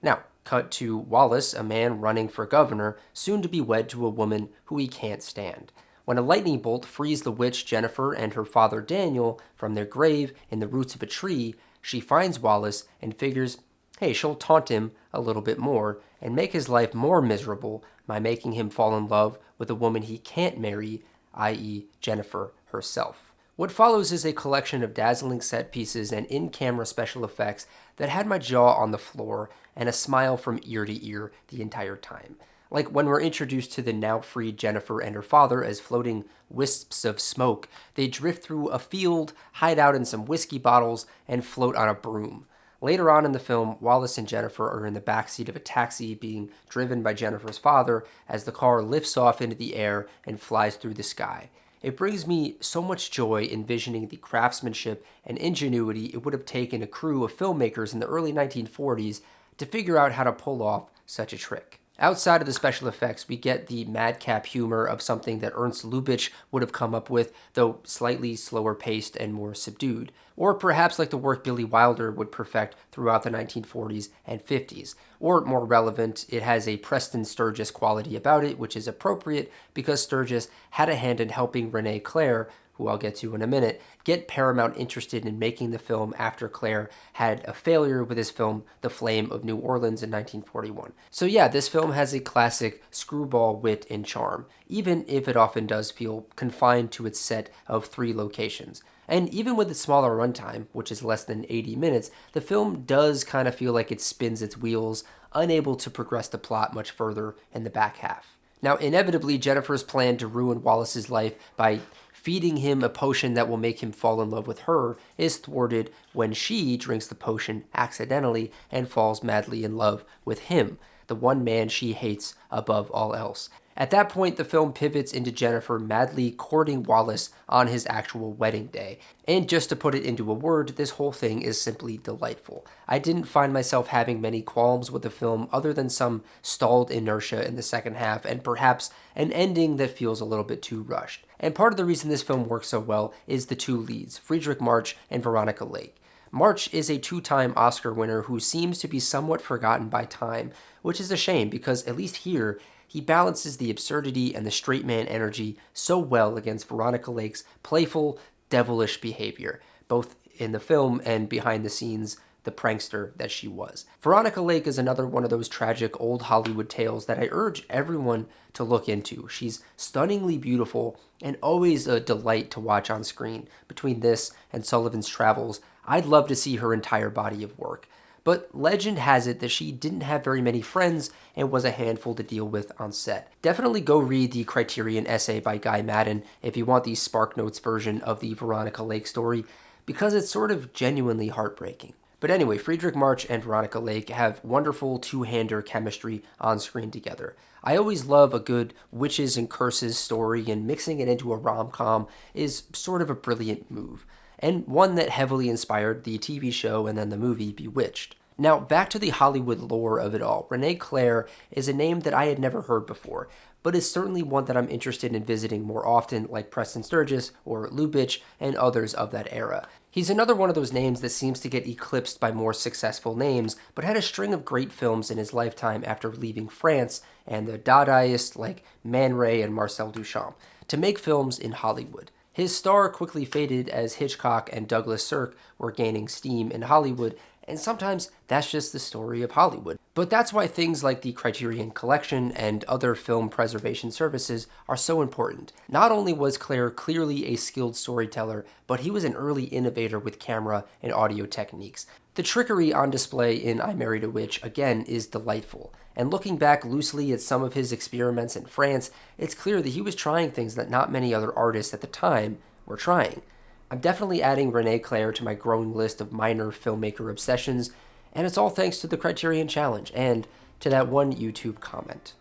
Now, cut to Wallace, a man running for governor, soon to be wed to a woman who he can't stand. When a lightning bolt frees the witch Jennifer and her father Daniel from their grave in the roots of a tree, she finds Wallace and figures, hey, she'll taunt him a little bit more and make his life more miserable by making him fall in love with a woman he can't marry, i.e., Jennifer herself. What follows is a collection of dazzling set pieces and in-camera special effects that had my jaw on the floor and a smile from ear to ear the entire time. Like when we're introduced to the now freed Jennifer and her father as floating wisps of smoke, they drift through a field, hide out in some whiskey bottles, and float on a broom. Later on in the film, Wallace and Jennifer are in the backseat of a taxi being driven by Jennifer's father as the car lifts off into the air and flies through the sky. It brings me so much joy envisioning the craftsmanship and ingenuity it would have taken a crew of filmmakers in the early 1940s to figure out how to pull off such a trick. Outside of the special effects, we get the madcap humor of something that Ernst Lubitsch would have come up with, though slightly slower paced and more subdued. Or perhaps like the work Billy Wilder would perfect throughout the 1940s and 50s. Or more relevant, it has a Preston Sturges quality about it, which is appropriate because Sturges had a hand in helping Renee Clare, who I'll get to in a minute, get Paramount interested in making the film after Clare had a failure with his film The Flame of New Orleans in 1941. So yeah, this film has a classic screwball wit and charm, even if it often does feel confined to its set of 3 locations. And even with its smaller runtime, which is less than 80 minutes, the film does kind of feel like it spins its wheels, unable to progress the plot much further in the back half. Now, inevitably, Jennifer's plan to ruin Wallace's life by feeding him a potion that will make him fall in love with her is thwarted when she drinks the potion accidentally and falls madly in love with him, the one man she hates above all else. At that point, the film pivots into Jennifer madly courting Wallace on his actual wedding day. And just to put it into a word, this whole thing is simply delightful. I didn't find myself having many qualms with the film other than some stalled inertia in the second half and perhaps an ending that feels a little bit too rushed. And part of the reason this film works so well is the 2 leads, Friedrich March and Veronica Lake. March is a 2-time Oscar winner who seems to be somewhat forgotten by time, which is a shame because at least here, he balances the absurdity and the straight man energy so well against Veronica Lake's playful, devilish behavior, both in the film and behind the scenes, the prankster that she was. Veronica Lake is another one of those tragic old Hollywood tales that I urge everyone to look into. She's stunningly beautiful and always a delight to watch on screen. Between this and Sullivan's Travels, I'd love to see her entire body of work. But legend has it that she didn't have very many friends and was a handful to deal with on set. Definitely go read the Criterion essay by Guy Madden if you want the SparkNotes version of the Veronica Lake story, because it's sort of genuinely heartbreaking. But anyway, Friedrich March and Veronica Lake have wonderful 2-hander chemistry on screen together. I always love a good witches and curses story, and mixing it into a rom-com is sort of a brilliant move, and one that heavily inspired the TV show and then the movie Bewitched. Now, back to the Hollywood lore of it all. Renee Clare is a name that I had never heard before, but is certainly one that I'm interested in visiting more often, like Preston Sturges or Lubitsch and others of that era. He's another one of those names that seems to get eclipsed by more successful names, but had a string of great films in his lifetime after leaving France and the Dadaists like Man Ray and Marcel Duchamp to make films in Hollywood. His star quickly faded as Hitchcock and Douglas Sirk were gaining steam in Hollywood, and sometimes that's just the story of Hollywood. But that's why things like the Criterion Collection and other film preservation services are so important. Not only was Clare clearly a skilled storyteller, but he was an early innovator with camera and audio techniques. The trickery on display in I Married a Witch, again, is delightful. And looking back loosely at some of his experiments in France, it's clear that he was trying things that not many other artists at the time were trying. I'm definitely adding Renee Clare to my growing list of minor filmmaker obsessions, and it's all thanks to the Criterion Challenge and to that one YouTube comment.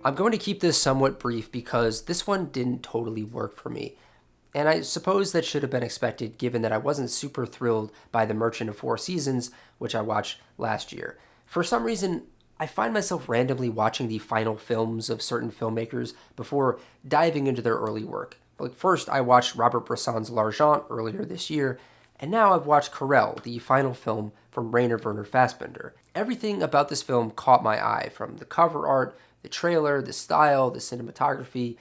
I'm going to keep this somewhat brief because this one didn't totally work for me. And I suppose that should have been expected given that I wasn't super thrilled by The Merchant of Four Seasons, which I watched last year. For some reason, I find myself randomly watching the final films of certain filmmakers before diving into their early work. Like first, I watched Robert Bresson's L'Argent earlier this year, and now I've watched Querelle, the final film from Rainer Werner Fassbinder. Everything about this film caught my eye, from the cover art, the trailer, the style, the cinematography,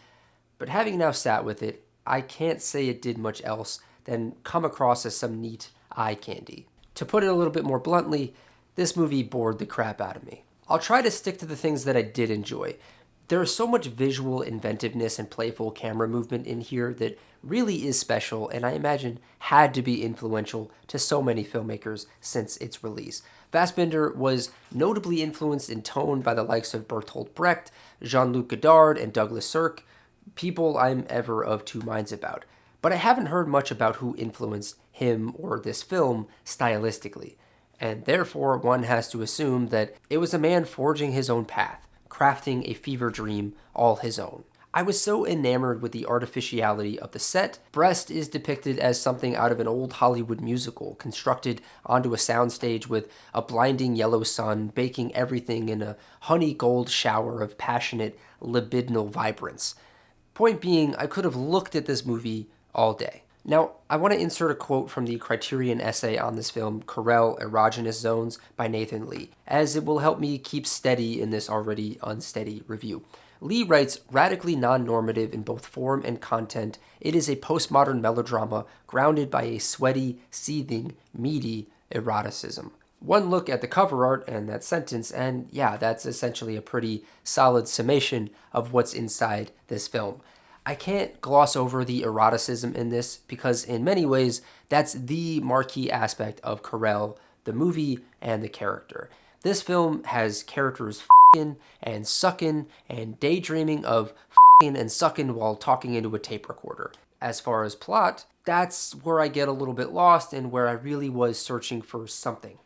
but having now sat with it, I can't say it did much else than come across as some neat eye candy. To put it a little bit more bluntly, this movie bored the crap out of me. I'll try to stick to the things that I did enjoy. There is so much visual inventiveness and playful camera movement in here that really is special, and I imagine had to be influential to so many filmmakers since its release. Fassbinder was notably influenced in tone by the likes of Bertolt Brecht, Jean-Luc Godard, and Douglas Sirk, people I'm ever of two minds about. But I haven't heard much about who influenced him or this film stylistically, and therefore one has to assume that it was a man forging his own path, crafting a fever dream all his own. I was so enamored with the artificiality of the set. Brest is depicted as something out of an old Hollywood musical, constructed onto a soundstage with a blinding yellow sun, baking everything in a honey gold shower of passionate, libidinal vibrance. Point being, I could have looked at this movie all day. Now, I want to insert a quote from the Criterion essay on this film, Querelle, Erogenous Zones, by Nathan Lee, as it will help me keep steady in this already unsteady review. Lee writes, radically non-normative in both form and content, it is a postmodern melodrama grounded by a sweaty, seething, meaty eroticism. One look at the cover art and that sentence, and yeah, that's essentially a pretty solid summation of what's inside this film. I can't gloss over the eroticism in this because in many ways that's the marquee aspect of Querelle, the movie, and the character. This film has characters f***ing and sucking and daydreaming of f***ing and sucking while talking into a tape recorder. As far as plot, that's where I get a little bit lost and where I really was searching for something,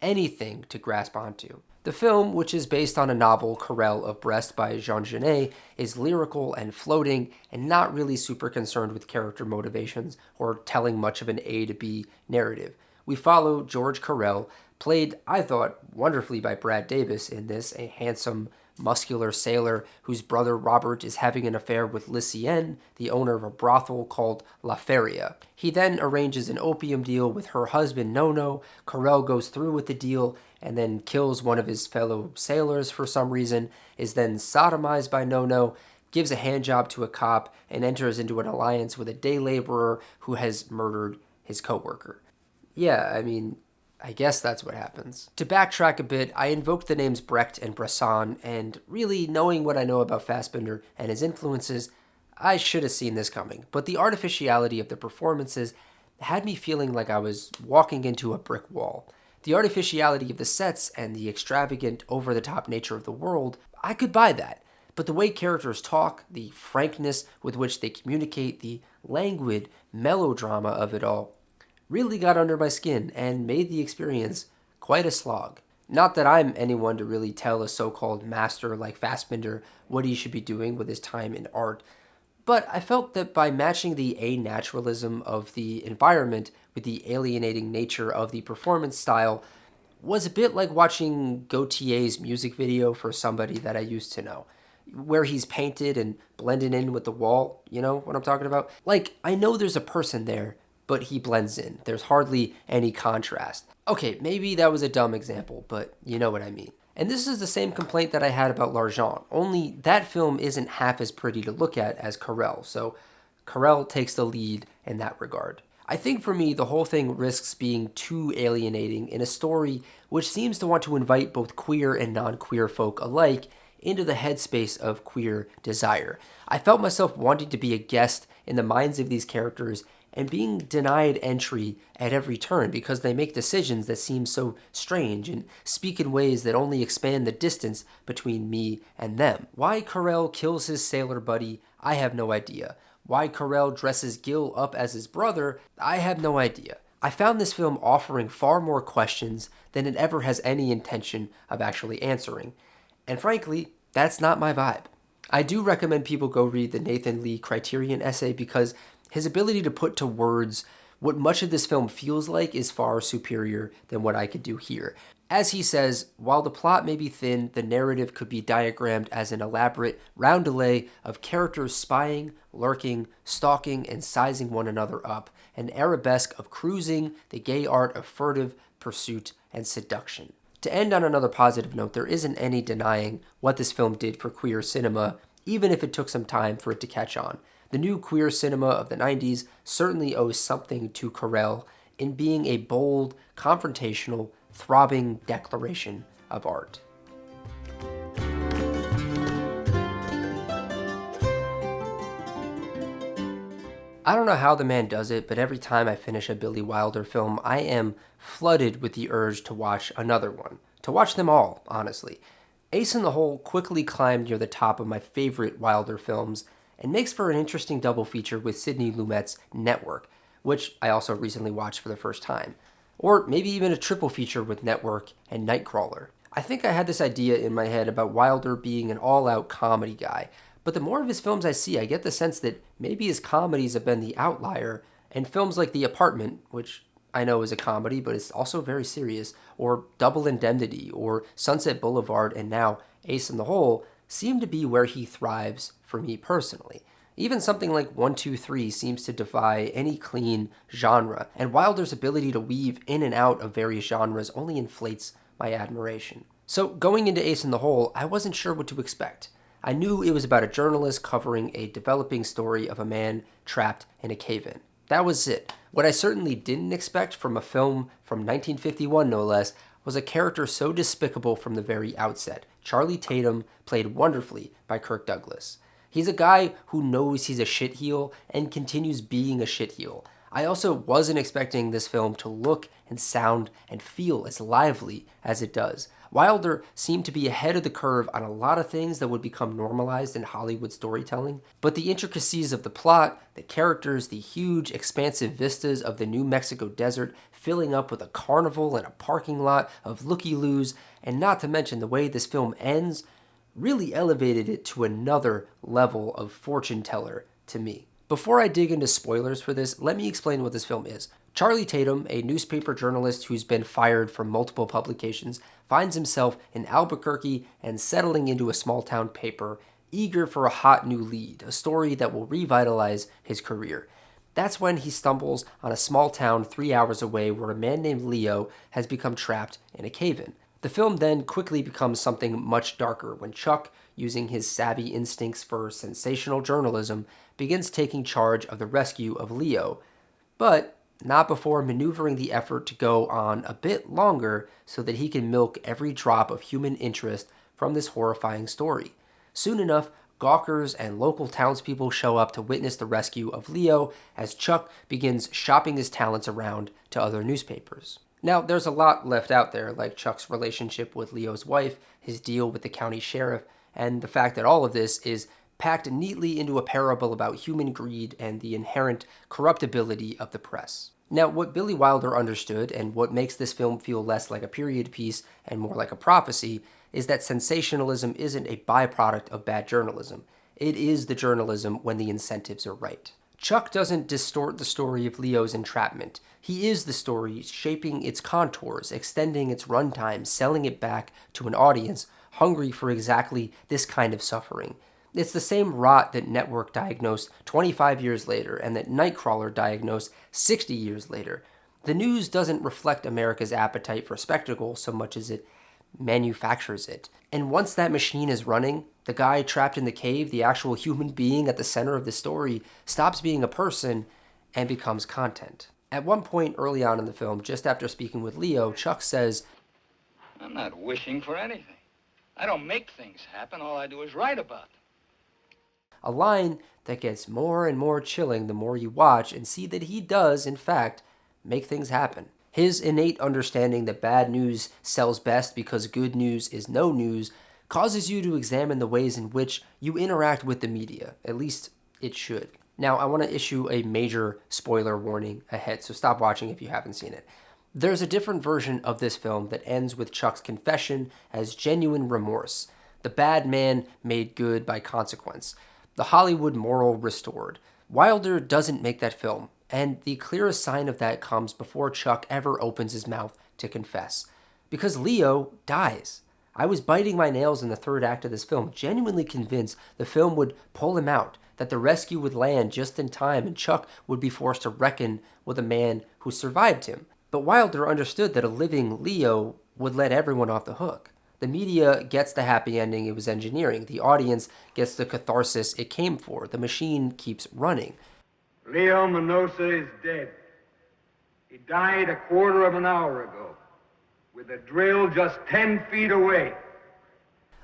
anything to grasp onto. The film, which is based on a novel, Querelle of Brest by Jean Genet, is lyrical and floating and not really super concerned with character motivations or telling much of an A to B narrative. We follow George Querelle, played, I thought, wonderfully by Brad Davis in this, a handsome, muscular sailor whose brother Robert is having an affair with Lycienne, the owner of a brothel called La Feria. He then arranges an opium deal with her husband Nono. Querelle goes through with the deal and then kills one of his fellow sailors for some reason, is then sodomized by Nono, gives a handjob to a cop, and enters into an alliance with a day laborer who has murdered his coworker. Yeah, I guess that's what happens. To backtrack a bit, I invoked the names Brecht and Bresson, and really, knowing what I know about Fassbinder and his influences, I should have seen this coming. But the artificiality of the performances had me feeling like I was walking into a brick wall. The artificiality of the sets and the extravagant, over-the-top nature of the world, I could buy that. But the way characters talk, the frankness with which they communicate, the languid melodrama of it all, really got under my skin and made the experience quite a slog. Not that I'm anyone to really tell a so-called master like Fassbinder what he should be doing with his time in art, but I felt that by matching the a-naturalism of the environment with the alienating nature of the performance style was a bit like watching Gautier's music video for somebody that I used to know, where he's painted and blended in with the wall, you know what I'm talking about? Like, I know there's a person there, but he blends in. There's hardly any contrast. Okay, maybe that was a dumb example, but you know what I mean. And this is the same complaint that I had about L'Argent, only that film isn't half as pretty to look at as Querelle, so Querelle takes the lead in that regard. I think for me, the whole thing risks being too alienating in a story which seems to want to invite both queer and non-queer folk alike into the headspace of queer desire. I felt myself wanting to be a guest in the minds of these characters and being denied entry at every turn because they make decisions that seem so strange and speak in ways that only expand the distance between me and them. Why Querelle kills his sailor buddy, I have no idea. Why Querelle dresses Gil up as his brother, I have no idea. I found this film offering far more questions than it ever has any intention of actually answering. And frankly, that's not my vibe. I do recommend people go read the Nathan Lee Criterion essay because his ability to put to words What much of this film feels like is far superior than what I could do here. As he says, while the plot may be thin, the narrative could be diagrammed as an elaborate roundelay of characters spying, lurking, stalking, and sizing one another up, an arabesque of cruising, the gay art of furtive pursuit and seduction. To end on another positive note, there isn't any denying what this film did for queer cinema, even if it took some time for it to catch on. The new queer cinema of the 90s certainly owes something to Querelle in being a bold, confrontational, throbbing declaration of art. I don't know how the man does it, but every time I finish a Billy Wilder film, I am flooded with the urge to watch another one. To watch them all, honestly. Ace in the Hole quickly climbed near the top of my favorite Wilder films and makes for an interesting double feature with Sidney Lumet's Network, which I also recently watched for the first time. Or maybe even a triple feature with Network and Nightcrawler. I think I had this idea in my head about Wilder being an all-out comedy guy, but the more of his films I see, I get the sense that maybe his comedies have been the outlier, and films like The Apartment, which I know is a comedy, but it's also very serious, or Double Indemnity, or Sunset Boulevard, and now Ace in the Hole, seem to be where he thrives for me personally. Even something like 1, 2, 3 seems to defy any clean genre, and Wilder's ability to weave in and out of various genres only inflates my admiration. So going into Ace in the Hole, I wasn't sure what to expect. I knew it was about a journalist covering a developing story of a man trapped in a cave-in. That was it. What I certainly didn't expect from a film from 1951, no less, was a character so despicable from the very outset. Charlie Tatum, played wonderfully by Kirk Douglas. He's a guy who knows he's a shitheel and continues being a shitheel. I also wasn't expecting this film to look and sound and feel as lively as it does. Wilder seemed to be ahead of the curve on a lot of things that would become normalized in Hollywood storytelling, but the intricacies of the plot, the characters, the huge expansive vistas of the New Mexico desert filling up with a carnival and a parking lot of looky-loos, and not to mention the way this film ends, really elevated it to another level of fortune teller to me. Before I dig into spoilers for this, let me explain what this film is. Charlie Tatum, a newspaper journalist who's been fired from multiple publications, finds himself in Albuquerque and settling into a small-town paper, eager for a hot new lead, a story that will revitalize his career. That's when he stumbles on a small town 3 hours away where a man named Leo has become trapped in a cave-in. The film then quickly becomes something much darker when Chuck, using his savvy instincts for sensational journalism, begins taking charge of the rescue of Leo, but not before maneuvering the effort to go on a bit longer so that he can milk every drop of human interest from this horrifying story. Soon enough, gawkers and local townspeople show up to witness the rescue of Leo as Chuck begins shopping his talents around to other newspapers. Now, there's a lot left out there, like Chuck's relationship with Leo's wife, his deal with the county sheriff, and the fact that all of this is packed neatly into a parable about human greed and the inherent corruptibility of the press. Now, what Billy Wilder understood, and what makes this film feel less like a period piece and more like a prophecy, is that sensationalism isn't a byproduct of bad journalism. It is the journalism when the incentives are right. Chuck doesn't distort the story of Leo's entrapment. He is the story, shaping its contours, extending its runtime, selling it back to an audience hungry for exactly this kind of suffering. It's the same rot that Network diagnosed 25 years later and that Nightcrawler diagnosed 60 years later. The news doesn't reflect America's appetite for spectacle so much as it manufactures it. And once that machine is running, the guy trapped in the cave, the actual human being at the center of the story, stops being a person and becomes content. At one point early on in the film, just after speaking with Leo, Chuck says, I'm not wishing for anything. I don't make things happen. All I do is write about them. a line that gets more and more chilling the more you watch and see that he does, in fact, make things happen. His innate understanding that bad news sells best because good news is no news causes you to examine the ways in which you interact with the media. At least it should. Now, I want to issue a major spoiler warning ahead, so stop watching if you haven't seen it. There's a different version of this film that ends with Chuck's confession as genuine remorse. The bad man made good by consequence. The Hollywood moral restored. Wilder doesn't make that film, And the clearest sign of that comes before Chuck ever opens his mouth to confess. Because Leo dies. I was biting my nails in the third act of this film, genuinely convinced the film would pull him out, that the rescue would land just in time, and Chuck would be forced to reckon with a man who survived him. But Wilder understood that a living Leo would let everyone off the hook. The media gets the happy ending it was engineering. The audience gets the catharsis it came for. The machine keeps running. Leo Minosa is dead. He died a quarter of an hour ago, with a drill just 10 feet away.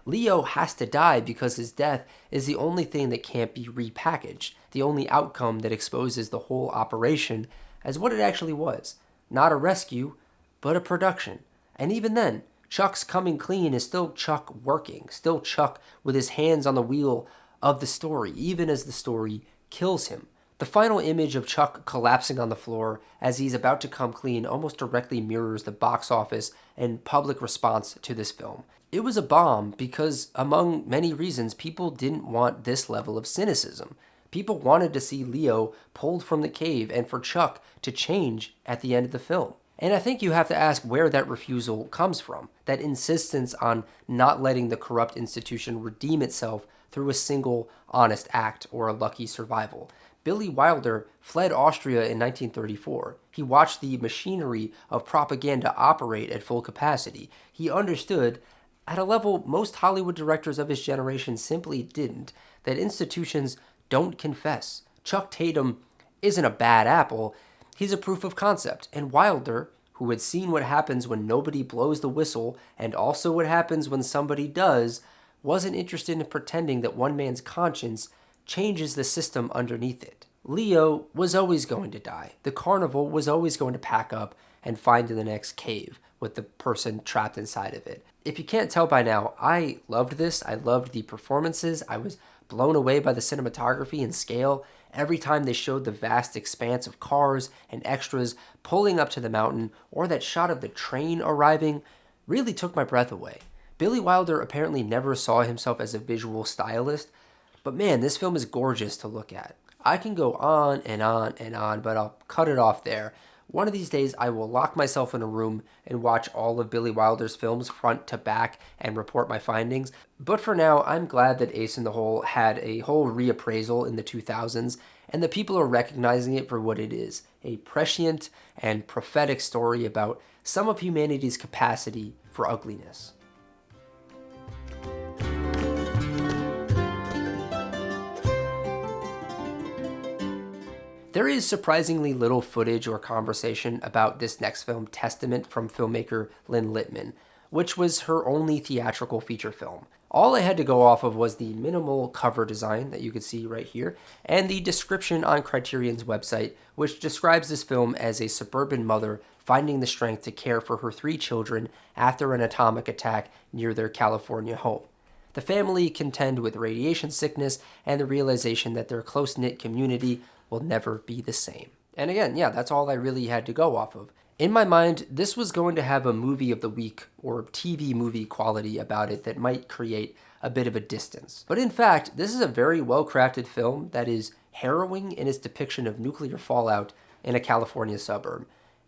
Leo has to die because his death is the only thing that can't be repackaged, the only outcome that exposes the whole operation as what it actually was. Not a rescue, but a production. And even then, Chuck's coming clean is still Chuck working, still Chuck with his hands on the wheel of the story, even as the story kills him. The final image of Chuck collapsing on the floor as he's about to come clean almost directly mirrors the box office and public response to this film. It was a bomb because, among many reasons, people didn't want this level of cynicism. People wanted to see Leo pulled from the cave and for Chuck to change at the end of the film. And I think you have to ask where that refusal comes from, that insistence on not letting the corrupt institution redeem itself through a single honest act or a lucky survival. Billy Wilder fled Austria in 1934. He watched the machinery of propaganda operate at full capacity. He understood, at a level most Hollywood directors of his generation simply didn't, that institutions don't confess. Chuck Tatum isn't a bad apple. He's a proof of concept. And Wilder, who had seen what happens when nobody blows the whistle and also what happens when somebody does, wasn't interested in pretending that one man's conscience changes the system underneath it. Leo was always going to die. The carnival was always going to pack up and find the next cave with the person trapped inside of it. If you can't tell by now, I loved this. I loved the performances. I was blown away by the cinematography and scale. Every time they showed the vast expanse of cars and extras pulling up to the mountain, or that shot of the train arriving, really took my breath away. Billy Wilder apparently never saw himself as a visual stylist, but man, this film is gorgeous to look at. I can go on and on and on, but I'll cut it off there. One of these days, I will lock myself in a room and watch all of Billy Wilder's films front to back and report my findings. But for now, I'm glad that Ace in the Hole had a whole reappraisal in the 2000s, and that people are recognizing it for what it is, a prescient and prophetic story about some of humanity's capacity for ugliness. There is surprisingly little footage or conversation about this next film, Testament, from filmmaker Lynn Littman, which was her only theatrical feature film. All I had to go off of was the minimal cover design that you could see right here, and the description on Criterion's website, which describes this film as a suburban mother finding the strength to care for her 3 children after an atomic attack near their California home. The family contend with radiation sickness and the realization that their close-knit community will never be the same. And again, yeah, that's all I really had to go off of. In my mind, this was going to have a movie of the week or TV movie quality about it that might create a bit of a distance. But in fact, this is a very well-crafted film that is harrowing in its depiction of nuclear fallout in a California suburb.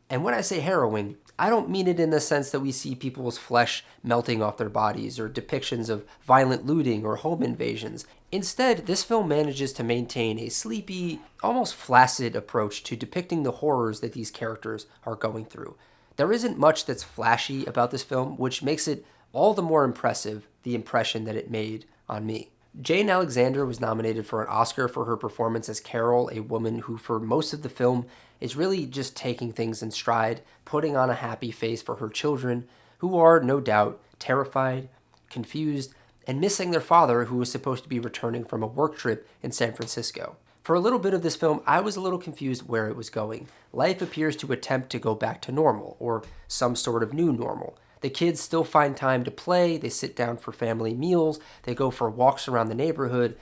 And when I say harrowing, I don't mean it in the sense that we see people's flesh melting off their bodies or depictions of violent looting or home invasions. Instead, this film manages to maintain a sleepy, almost flaccid approach to depicting the horrors that these characters are going through. There isn't much that's flashy about this film, which makes it all the more impressive, the impression that it made on me. Jane Alexander was nominated for an Oscar for her performance as Carol, a woman who for most of the film is really just taking things in stride, putting on a happy face for her children, who are, no doubt, terrified, confused, and missing their father, who was supposed to be returning from a work trip in San Francisco. For a little bit of this film, I was a little confused where it was going. Life appears to attempt to go back to normal, or some sort of new normal. The kids still find time to play, they sit down for family meals, they go for walks around the neighborhood,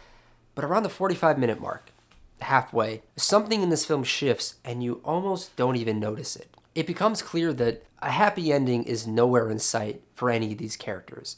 but around the 45-minute mark, halfway, something in this film shifts and you almost don't even notice it. It becomes clear that a happy ending is nowhere in sight for any of these characters.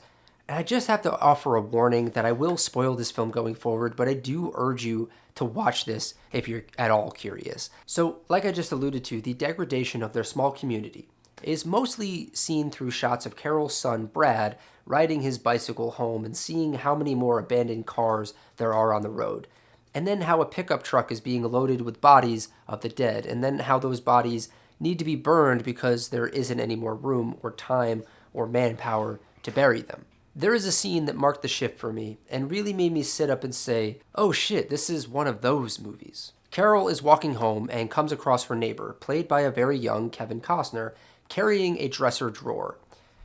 And I just have to offer a warning that I will spoil this film going forward, but I do urge you to watch this if you're at all curious. So, like I just alluded to, the degradation of their small community is mostly seen through shots of Carol's son, Brad, riding his bicycle home and seeing how many more abandoned cars there are on the road. And then how a pickup truck is being loaded with bodies of the dead, and then how those bodies need to be burned because there isn't any more room or time or manpower to bury them. There is a scene that marked the shift for me and really made me sit up and say, oh shit, this is one of those movies. Carol is walking home and comes across her neighbor, played by a very young Kevin Costner, carrying a dresser drawer.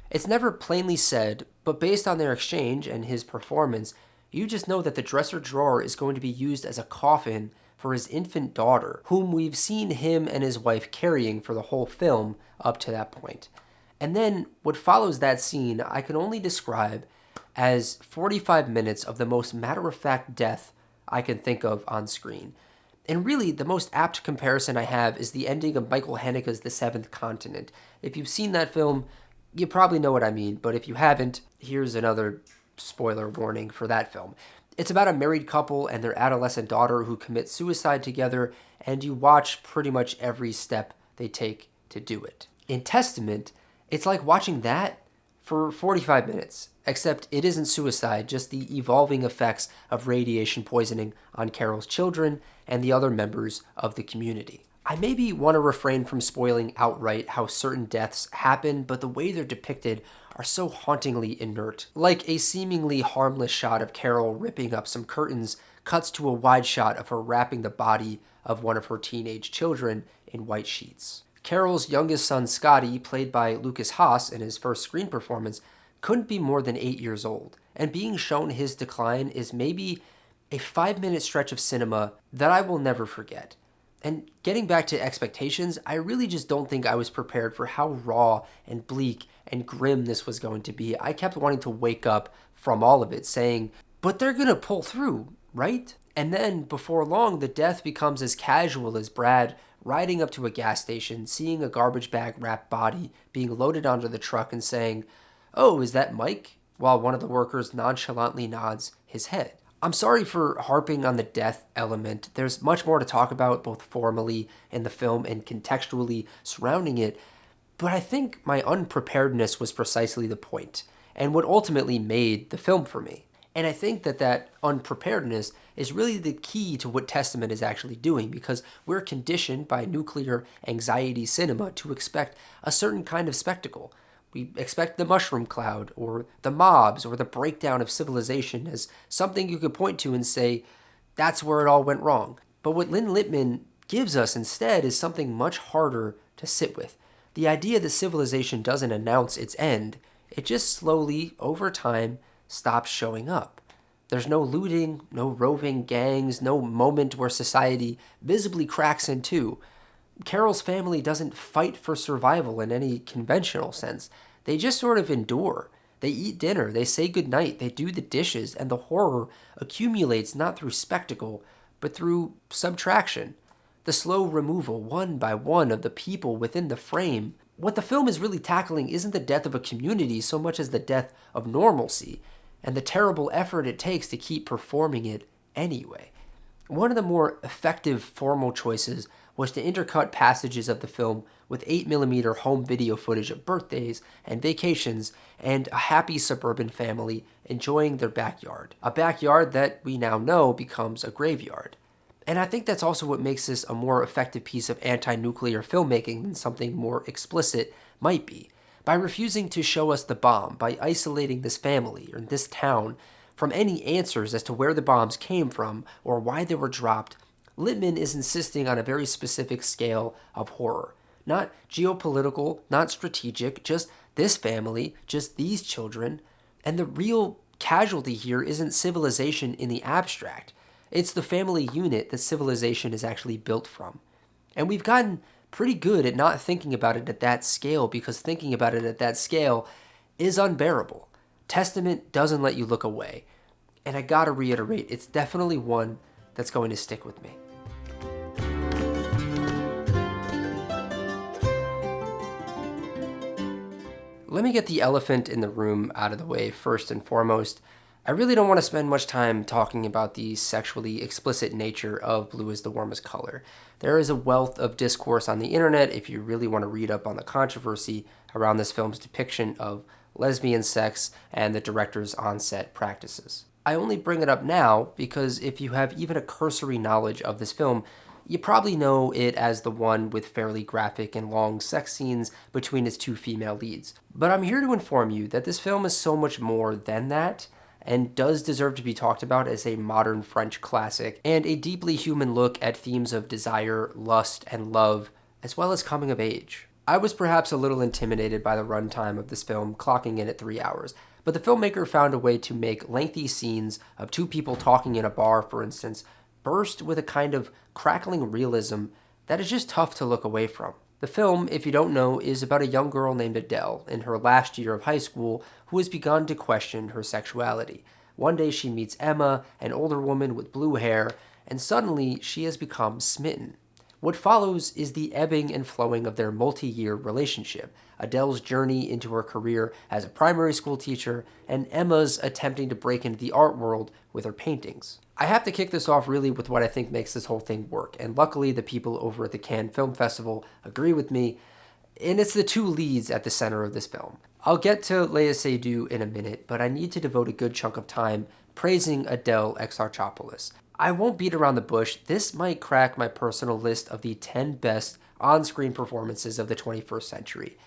It's never plainly said, but based on their exchange and his performance, you just know that the dresser drawer is going to be used as a coffin for his infant daughter, whom we've seen him and his wife carrying for the whole film up to that point. And then what follows that scene I can only describe as 45 minutes of the most matter-of-fact death I can think of on screen. And really, the most apt comparison I have is the ending of Michael Haneke's The Seventh Continent. If you've seen that film, you probably know what I mean, but if you haven't, here's another spoiler warning for that film. It's about a married couple and their adolescent daughter who commit suicide together, and you watch pretty much every step they take to do it. In Testament, it's like watching that for 45 minutes, except it isn't suicide, just the evolving effects of radiation poisoning on Carol's children and the other members of the community. I maybe want to refrain from spoiling outright how certain deaths happen, but the way they're depicted are so hauntingly inert. Like a seemingly harmless shot of Carol ripping up some curtains cuts to a wide shot of her wrapping the body of one of her teenage children in white sheets. Carol's youngest son, Scotty, played by Lucas Haas in his first screen performance, couldn't be more than 8 years old, and being shown his decline is maybe a 5-minute stretch of cinema that I will never forget. And getting back to expectations, I really just don't think I was prepared for how raw and bleak and grim this was going to be. I kept wanting to wake up from all of it, saying, but they're gonna pull through, right? And then, before long, the death becomes as casual as Brad riding up to a gas station, seeing a garbage bag wrapped body being loaded onto the truck and saying, oh, is that Mike? While one of the workers nonchalantly nods his head. I'm sorry for harping on the death element. There's much more to talk about, both formally in the film and contextually surrounding it, but I think my unpreparedness was precisely the point, and what ultimately made the film for me. And I think that unpreparedness is really the key to what Testament is actually doing, because we're conditioned by nuclear anxiety cinema to expect a certain kind of spectacle. We expect the mushroom cloud, or the mobs, or the breakdown of civilization as something you could point to and say, that's where it all went wrong. But what Lynn Lippman gives us instead is something much harder to sit with. The idea that civilization doesn't announce its end, it just slowly, over time, stops showing up. There's no looting, no roving gangs, no moment where society visibly cracks in two. Carol's family doesn't fight for survival in any conventional sense. They just sort of endure. They eat dinner, they say goodnight, they do the dishes, and the horror accumulates not through spectacle, but through subtraction. The slow removal, one by one, of the people within the frame. What the film is really tackling isn't the death of a community so much as the death of normalcy, and the terrible effort it takes to keep performing it anyway. One of the more effective formal choices was to intercut passages of the film with 8mm home video footage of birthdays and vacations and a happy suburban family enjoying their backyard. A backyard that we now know becomes a graveyard. And I think that's also what makes this a more effective piece of anti-nuclear filmmaking than something more explicit might be. By refusing to show us the bomb, by isolating this family or this town from any answers as to where the bombs came from or why they were dropped, Lippman is insisting on a very specific scale of horror. Not geopolitical, not strategic, just this family, just these children. And the real casualty here isn't civilization in the abstract. It's the family unit that civilization is actually built from. And we've gotten pretty good at not thinking about it at that scale, because thinking about it at that scale is unbearable. Testament doesn't let you look away. And I gotta reiterate, it's definitely one that's going to stick with me. Let me get the elephant in the room out of the way first and foremost. I really don't want to spend much time talking about the sexually explicit nature of Blue is the Warmest Color. There is a wealth of discourse on the internet if you really want to read up on the controversy around this film's depiction of lesbian sex and the director's on-set practices. I only bring it up now because if you have even a cursory knowledge of this film, you probably know it as the one with fairly graphic and long sex scenes between its two female leads. But I'm here to inform you that this film is so much more than that, and does deserve to be talked about as a modern French classic, and a deeply human look at themes of desire, lust, and love, as well as coming of age. I was perhaps a little intimidated by the runtime of this film, clocking in at 3 hours, but the filmmaker found a way to make lengthy scenes of two people talking in a bar, for instance, burst with a kind of crackling realism that is just tough to look away from. The film, if you don't know, is about a young girl named Adele in her last year of high school who has begun to question her sexuality. One day she meets Emma, an older woman with blue hair, and suddenly she has become smitten. What follows is the ebbing and flowing of their multi-year relationship, Adele's journey into her career as a primary school teacher, and Emma's attempting to break into the art world with her paintings. I have to kick this off really with what I think makes this whole thing work, and luckily the people over at the Cannes Film Festival agree with me, and it's the two leads at the center of this film. I'll get to Léa Seydoux in a minute, but I need to devote a good chunk of time praising Adele Exarchopoulos. I won't beat around the bush. This might crack my personal list of the 10 best on-screen performances of the 21st century.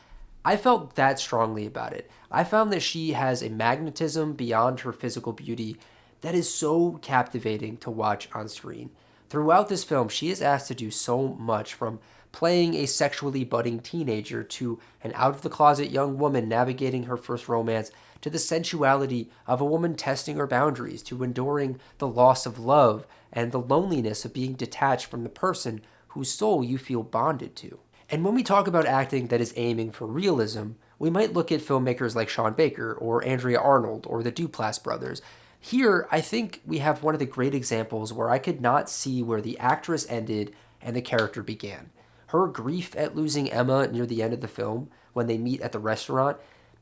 I felt that strongly about it. I found that she has a magnetism beyond her physical beauty that is so captivating to watch on screen. Throughout this film, she is asked to do so much, from playing a sexually budding teenager to an out-of-the-closet young woman navigating her first romance, to the sensuality of a woman testing her boundaries, to enduring the loss of love and the loneliness of being detached from the person whose soul you feel bonded to. And when we talk about acting that is aiming for realism, we might look at filmmakers like Sean Baker or Andrea Arnold or the Duplass brothers. Here, I think we have one of the great examples where I could not see where the actress ended and the character began. Her grief at losing Emma near the end of the film, when they meet at the restaurant,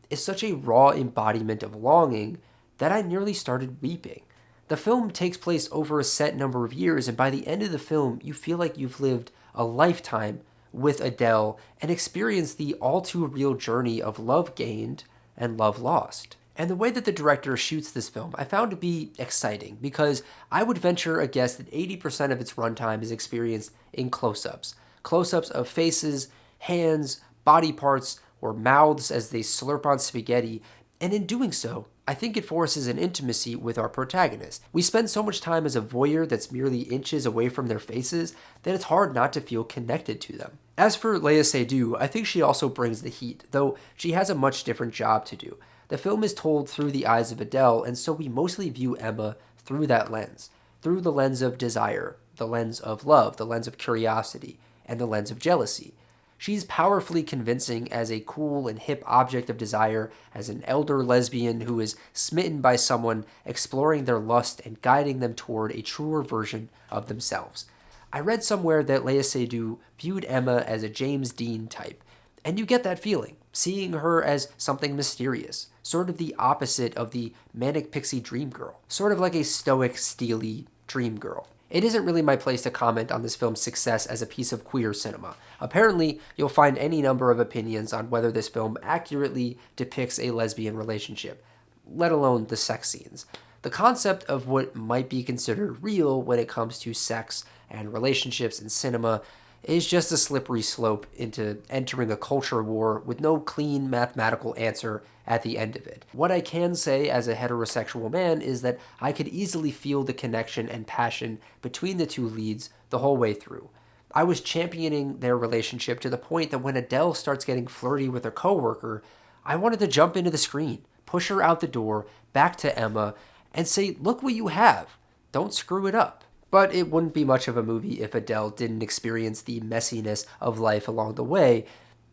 is such a raw embodiment of longing that I nearly started weeping. The film takes place over a set number of years, and by the end of the film, you feel like you've lived a lifetime with Adele and experienced the all-too-real journey of love gained and love lost. And the way that the director shoots this film I found to be exciting, because I would venture a guess that 80% of its runtime is experienced in close-ups. Close-ups of faces, hands, body parts, or mouths as they slurp on spaghetti, and in doing so, I think it forces an intimacy with our protagonist. We spend so much time as a voyeur that's merely inches away from their faces that it's hard not to feel connected to them. As for Léa Seydoux, I think she also brings the heat, though she has a much different job to do. The film is told through the eyes of Adele, and so we mostly view Emma through that lens. Through the lens of desire, the lens of love, the lens of curiosity, and the lens of jealousy. She's powerfully convincing as a cool and hip object of desire, as an elder lesbian who is smitten by someone, exploring their lust and guiding them toward a truer version of themselves. I read somewhere that Léa Seydoux viewed Emma as a James Dean type, and you get that feeling, seeing her as something mysterious, sort of the opposite of the manic pixie dream girl, sort of like a stoic, steely dream girl. It isn't really my place to comment on this film's success as a piece of queer cinema. Apparently, you'll find any number of opinions on whether this film accurately depicts a lesbian relationship, let alone the sex scenes. The concept of what might be considered real when it comes to sex and relationships in cinema is just a slippery slope into entering a culture war with no clean mathematical answer at the end of it. What I can say as a heterosexual man is that I could easily feel the connection and passion between the two leads the whole way through. I was championing their relationship to the point that when Adele starts getting flirty with her coworker, I wanted to jump into the screen, push her out the door, back to Emma, and say, "Look what you have. Don't screw it up." But it wouldn't be much of a movie if Adele didn't experience the messiness of life along the way,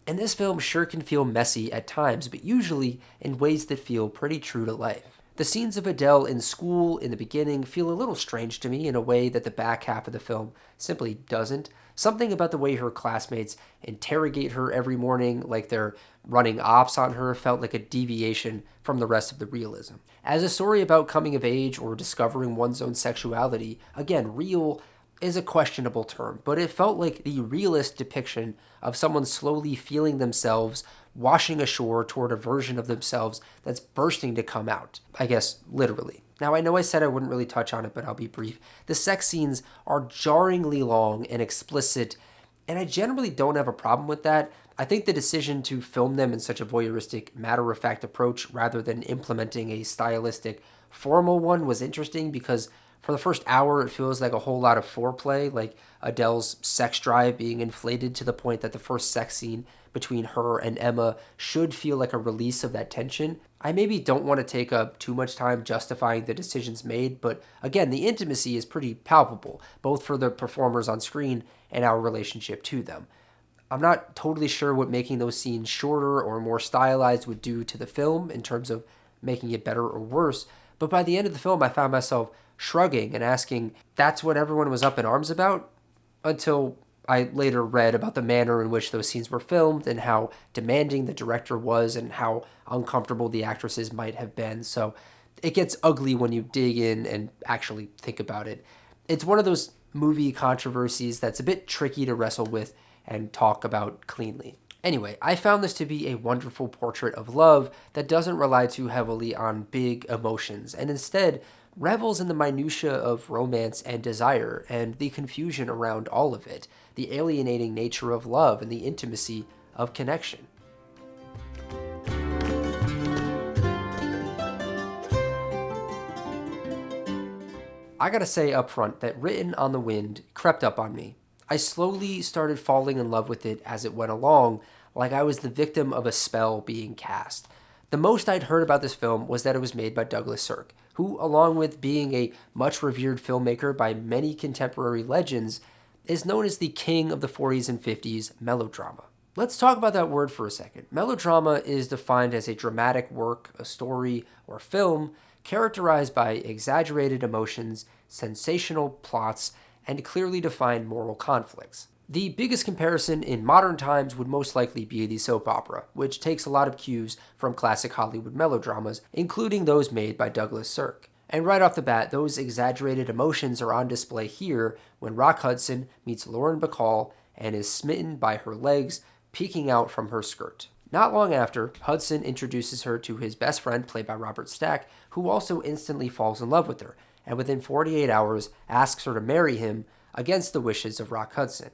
and this film sure can feel messy at times, but usually in ways that feel pretty true to life. The scenes of Adele in school in the beginning feel a little strange to me in a way that the back half of the film simply doesn't. Something about the way her classmates interrogate her every morning, like they're running ops on her, felt like a deviation from the rest of the realism. As a story about coming of age or discovering one's own sexuality, again, real is a questionable term, but it felt like the realist depiction of someone slowly feeling themselves washing ashore toward a version of themselves that's bursting to come out. I guess, literally. Now, I know I said I wouldn't really touch on it, but I'll be brief. The sex scenes are jarringly long and explicit, and I generally don't have a problem with that. I think the decision to film them in such a voyeuristic, matter-of-fact approach rather than implementing a stylistic, formal one was interesting because for the first hour, it feels like a whole lot of foreplay, like Adele's sex drive being inflated to the point that the first sex scene between her and Emma should feel like a release of that tension. I maybe don't want to take up too much time justifying the decisions made, but again, the intimacy is pretty palpable, both for the performers on screen and our relationship to them. I'm not totally sure what making those scenes shorter or more stylized would do to the film in terms of making it better or worse, but by the end of the film, I found myself shrugging and asking, that's what everyone was up in arms about? Until I later read about the manner in which those scenes were filmed and how demanding the director was and how uncomfortable the actresses might have been. So it gets ugly when you dig in and actually think about it. It's one of those movie controversies that's a bit tricky to wrestle with and talk about cleanly. Anyway, I found this to be a wonderful portrait of love that doesn't rely too heavily on big emotions and instead revels in the minutiae of romance and desire and the confusion around all of it, the alienating nature of love and the intimacy of connection. I gotta say up front that Written on the Wind crept up on me. I slowly started falling in love with it as it went along, like I was the victim of a spell being cast. The most I'd heard about this film was that it was made by Douglas Sirk, who, along with being a much revered filmmaker by many contemporary legends, is known as the king of the 40s and 50s melodrama. Let's talk about that word for a second. Melodrama is defined as a dramatic work, a story, or film characterized by exaggerated emotions, sensational plots, and clearly defined moral conflicts. The biggest comparison in modern times would most likely be the soap opera, which takes a lot of cues from classic Hollywood melodramas, including those made by Douglas Sirk. And right off the bat, those exaggerated emotions are on display here when Rock Hudson meets Lauren Bacall and is smitten by her legs peeking out from her skirt. Not long after, Hudson introduces her to his best friend, played by Robert Stack, who also instantly falls in love with her, and within 48 hours asks her to marry him against the wishes of Rock Hudson.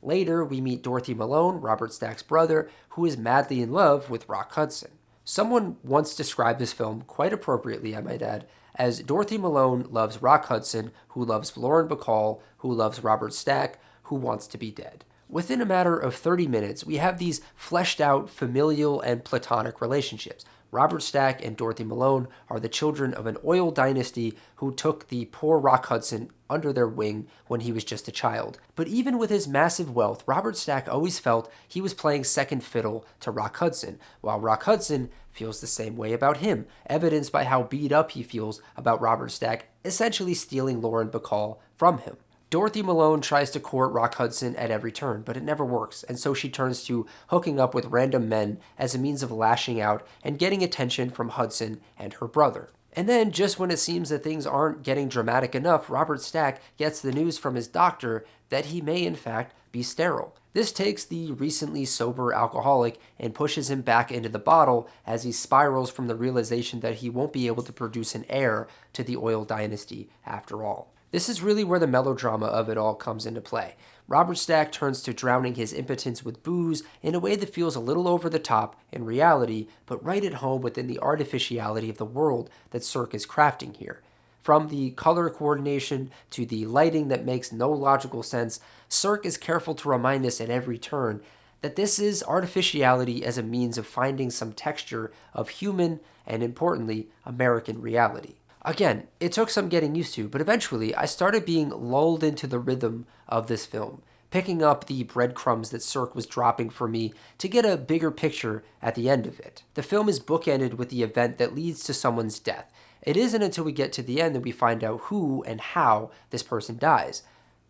Later, we meet Dorothy Malone, Robert Stack's brother, who is madly in love with Rock Hudson. Someone once described this film, quite appropriately I might add, as Dorothy Malone loves Rock Hudson, who loves Lauren Bacall, who loves Robert Stack, who wants to be dead. Within a matter of 30 minutes, we have these fleshed out familial and platonic relationships. Robert Stack and Dorothy Malone are the children of an oil dynasty who took the poor Rock Hudson under their wing when he was just a child. But even with his massive wealth, Robert Stack always felt he was playing second fiddle to Rock Hudson, while Rock Hudson feels the same way about him, evidenced by how beat up he feels about Robert Stack essentially stealing Lauren Bacall from him. Dorothy Malone tries to court Rock Hudson at every turn, but it never works, and so she turns to hooking up with random men as a means of lashing out and getting attention from Hudson and her brother. And then, just when it seems that things aren't getting dramatic enough, Robert Stack gets the news from his doctor that he may in fact be sterile. This takes the recently sober alcoholic and pushes him back into the bottle as he spirals from the realization that he won't be able to produce an heir to the oil dynasty after all. This is really where the melodrama of it all comes into play. Robert Stack turns to drowning his impotence with booze in a way that feels a little over the top in reality, but right at home within the artificiality of the world that Sirk is crafting here. From the color coordination to the lighting that makes no logical sense, Sirk is careful to remind us at every turn that this is artificiality as a means of finding some texture of human and, importantly, American reality. Again, it took some getting used to, but eventually I started being lulled into the rhythm of this film, picking up the breadcrumbs that Sirk was dropping for me to get a bigger picture at the end of it. The film is bookended with the event that leads to someone's death, It isn't until we get to the end that we find out who and how this person dies.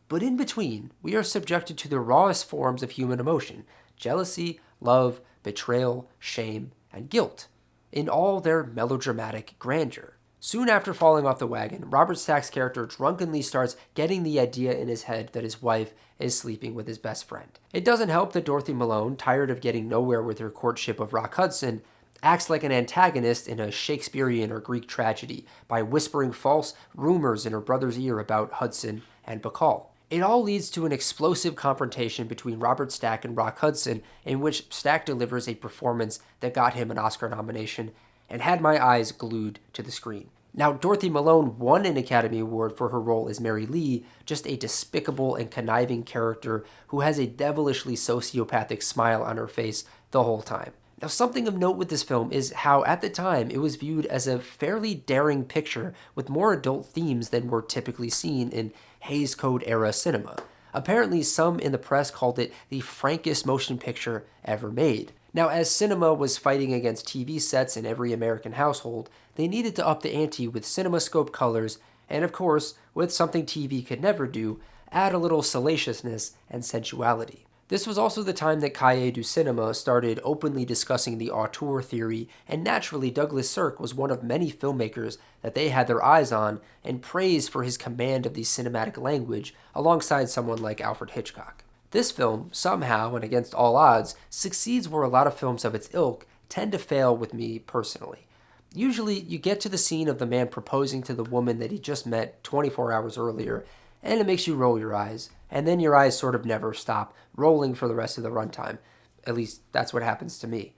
But in between, we are subjected to the rawest forms of human emotion: jealousy, love, betrayal, shame, and guilt, in all their melodramatic grandeur. Soon after falling off the wagon, Robert Stack's character drunkenly starts getting the idea in his head that his wife is sleeping with his best friend. It doesn't help that Dorothy Malone, tired of getting nowhere with her courtship of Rock Hudson, acts like an antagonist in a Shakespearean or Greek tragedy by whispering false rumors in her brother's ear about Hudson and Bacall. It all leads to an explosive confrontation between Robert Stack and Rock Hudson, in which Stack delivers a performance that got him an Oscar nomination and had my eyes glued to the screen. Now, Dorothy Malone won an Academy Award for her role as Mary Lee, just a despicable and conniving character who has a devilishly sociopathic smile on her face the whole time. Now, something of note with this film is how, at the time, it was viewed as a fairly daring picture with more adult themes than were typically seen in Hays Code era cinema. Apparently, some in the press called it the frankest motion picture ever made. Now, as cinema was fighting against TV sets in every American household, they needed to up the ante with CinemaScope colors, and of course, with something TV could never do, add a little salaciousness and sensuality. This was also the time that Cahiers du Cinema started openly discussing the auteur theory, and naturally Douglas Sirk was one of many filmmakers that they had their eyes on and praised for his command of the cinematic language alongside someone like Alfred Hitchcock. This film, somehow and against all odds, succeeds where a lot of films of its ilk tend to fail with me personally. Usually, you get to the scene of the man proposing to the woman that he just met 24 hours earlier, and it makes you roll your eyes, and then your eyes sort of never stop rolling for the rest of the runtime. At least, that's what happens to me.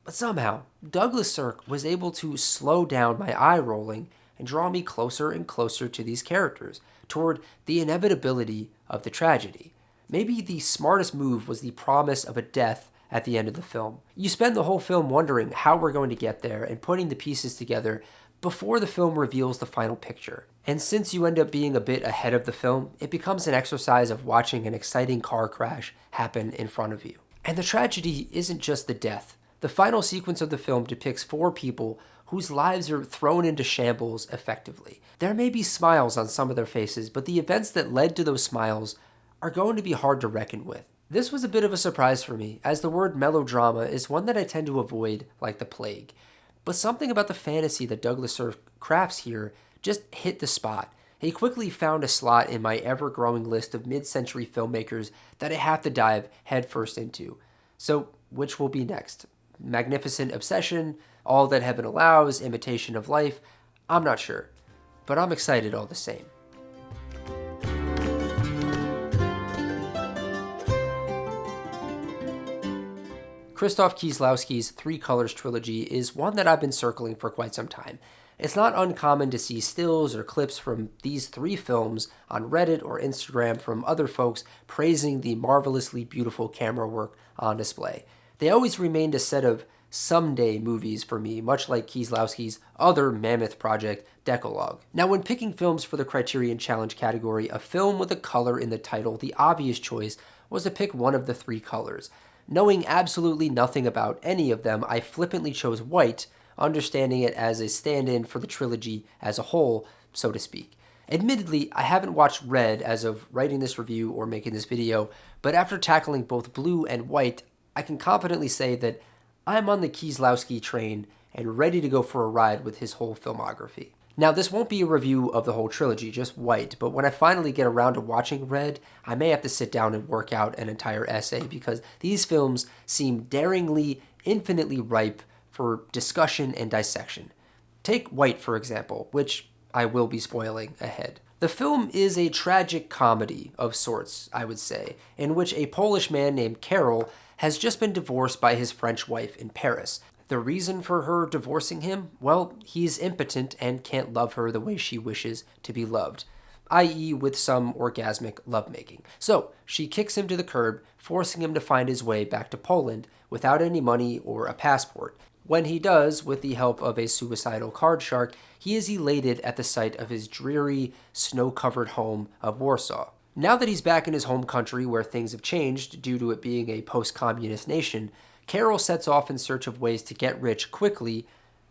But somehow, Douglas Sirk was able to slow down my eye rolling and draw me closer and closer to these characters, toward the inevitability of the tragedy. Maybe the smartest move was the promise of a death at the end of the film. You spend the whole film wondering how we're going to get there and putting the pieces together before the film reveals the final picture. And since you end up being a bit ahead of the film, it becomes an exercise of watching an exciting car crash happen in front of you. And the tragedy isn't just the death. The final sequence of the film depicts 4 people whose lives are thrown into shambles effectively. There may be smiles on some of their faces, but the events that led to those smiles are going to be hard to reckon with. This was a bit of a surprise for me, as the word melodrama is one that I tend to avoid like the plague. But something about the fantasy that Douglas Sirk crafts here just hit the spot. He quickly found a slot in my ever-growing list of mid-century filmmakers that I have to dive headfirst into. So, which will be next? Magnificent Obsession, All That Heaven Allows, Imitation of Life? I'm not sure, but I'm excited all the same. Krzysztof Kieslowski's Three Colors trilogy is one that I've been circling for quite some time. It's not uncommon to see stills or clips from these 3 films on Reddit or Instagram from other folks praising the marvelously beautiful camera work on display. They always remained a set of someday movies for me, much like Kieslowski's other mammoth project, Decalogue. Now, when picking films for the Criterion Challenge category, a film with a color in the title, the obvious choice was to pick one of the 3 colors. Knowing absolutely nothing about any of them, I flippantly chose white, understanding it as a stand-in for the trilogy as a whole, so to speak. Admittedly, I haven't watched red as of writing this review or making this video, but after tackling both blue and white, I can confidently say that I'm on the Kieslowski train and ready to go for a ride with his whole filmography. Now, this won't be a review of the whole trilogy, just white, but when I finally get around to watching red, I may have to sit down and work out an entire essay because these films seem daringly, infinitely ripe for discussion and dissection. Take White, for example, which I will be spoiling ahead. The film is a tragic comedy of sorts, I would say, in which a Polish man named Querelle has just been divorced by his French wife in Paris. The reason for her divorcing him? Well, he's impotent and can't love her the way she wishes to be loved, i.e. with some orgasmic lovemaking. So she kicks him to the curb, forcing him to find his way back to Poland without any money or a passport. When he does, with the help of a suicidal card shark, he is elated at the sight of his dreary, snow-covered home of Warsaw. Now that he's back in his home country where things have changed due to it being a post-communist nation, Querelle sets off in search of ways to get rich quickly,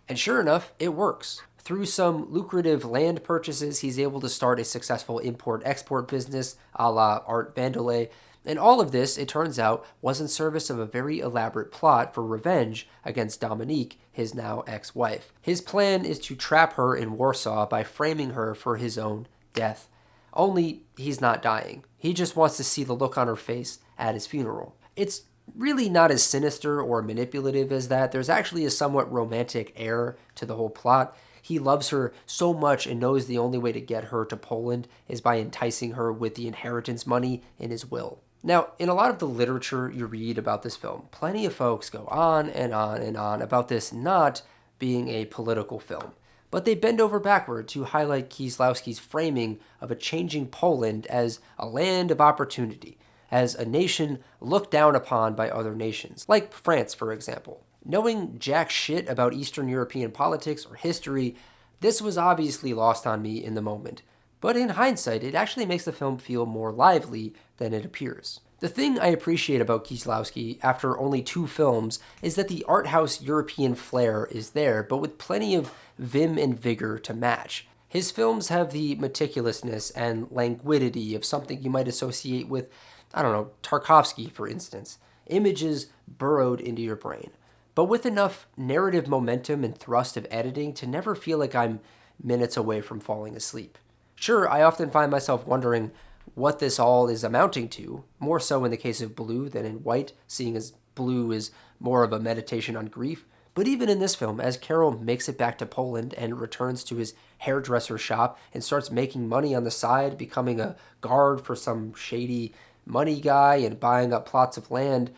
and sure enough, it works. Through some lucrative land purchases, he's able to start a successful import-export business a la Art Vandelay. And all of this, it turns out, was in service of a very elaborate plot for revenge against Dominique, his now ex-wife. His plan is to trap her in Warsaw by framing her for his own death. Only he's not dying. He just wants to see the look on her face at his funeral. It's really not as sinister or manipulative as that. There's actually a somewhat romantic air to the whole plot. He loves her so much and knows the only way to get her to Poland is by enticing her with the inheritance money in his will. Now, in a lot of the literature you read about this film, plenty of folks go on and on and on about this not being a political film. But they bend over backward to highlight Kieslowski's framing of a changing Poland as a land of opportunity, as a nation looked down upon by other nations, like France, for example. Knowing jack shit about Eastern European politics or history, this was obviously lost on me in the moment. But in hindsight, it actually makes the film feel more lively than it appears. The thing I appreciate about Kieslowski after only 2 films is that the art house European flair is there, but with plenty of vim and vigor to match. His films have the meticulousness and languidity of something you might associate with, I don't know, Tarkovsky, for instance. Images burrowed into your brain, but with enough narrative momentum and thrust of editing to never feel like I'm minutes away from falling asleep. Sure, I often find myself wondering what this all is amounting to, more so in the case of Blue than in White, seeing as Blue is more of a meditation on grief. But even in this film, as Carol makes it back to Poland and returns to his hairdresser shop and starts making money on the side, becoming a guard for some shady money guy and buying up plots of land,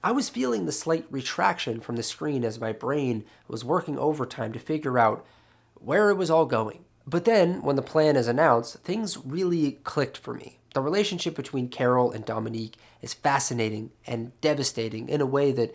I was feeling the slight retraction from the screen as my brain was working overtime to figure out where it was all going. But then, when the plan is announced, things really clicked for me. The relationship between Carol and Dominique is fascinating and devastating in a way that,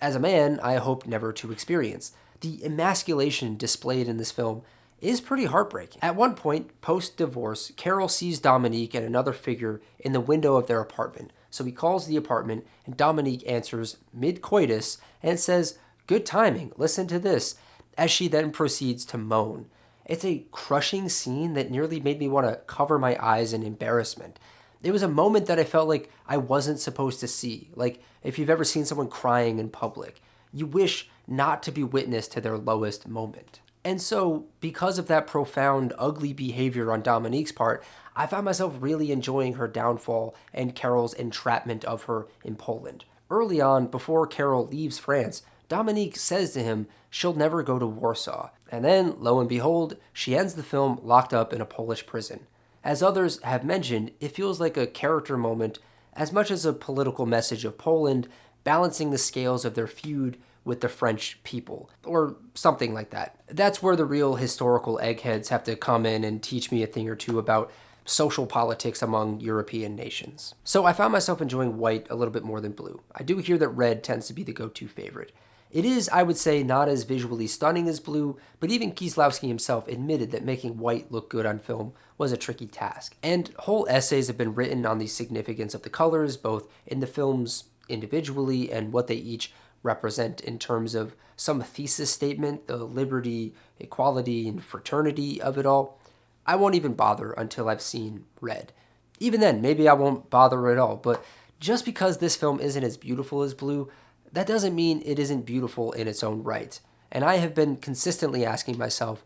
as a man, I hope never to experience. The emasculation displayed in this film is pretty heartbreaking. At one point, post-divorce, Carol sees Dominique and another figure in the window of their apartment. So he calls the apartment, and Dominique answers mid-coitus and says, "Good timing, listen to this," as she then proceeds to moan. It's a crushing scene that nearly made me want to cover my eyes in embarrassment. It was a moment that I felt like I wasn't supposed to see. Like if you've ever seen someone crying in public, you wish not to be witness to their lowest moment. And so, because of that profound, ugly behavior on Dominique's part, I found myself really enjoying her downfall and Carol's entrapment of her in Poland. Early on, before Carol leaves France, Dominique says to him she'll never go to Warsaw. And then, lo and behold, she ends the film locked up in a Polish prison. As others have mentioned, it feels like a character moment as much as a political message of Poland balancing the scales of their feud with the French people, or something like that. That's where the real historical eggheads have to come in and teach me a thing or two about social politics among European nations. So I found myself enjoying White a little bit more than Blue. I do hear that Red tends to be the go-to favorite. It is, I would say, not as visually stunning as Blue, but even Kieslowski himself admitted that making White look good on film was a tricky task. And whole essays have been written on the significance of the colors, both in the films individually and what they each represent in terms of some thesis statement, the liberty, equality, and fraternity of it all. I won't even bother until I've seen Red. Even then, maybe I won't bother at all, but just because this film isn't as beautiful as Blue, that doesn't mean it isn't beautiful in its own right. And I have been consistently asking myself,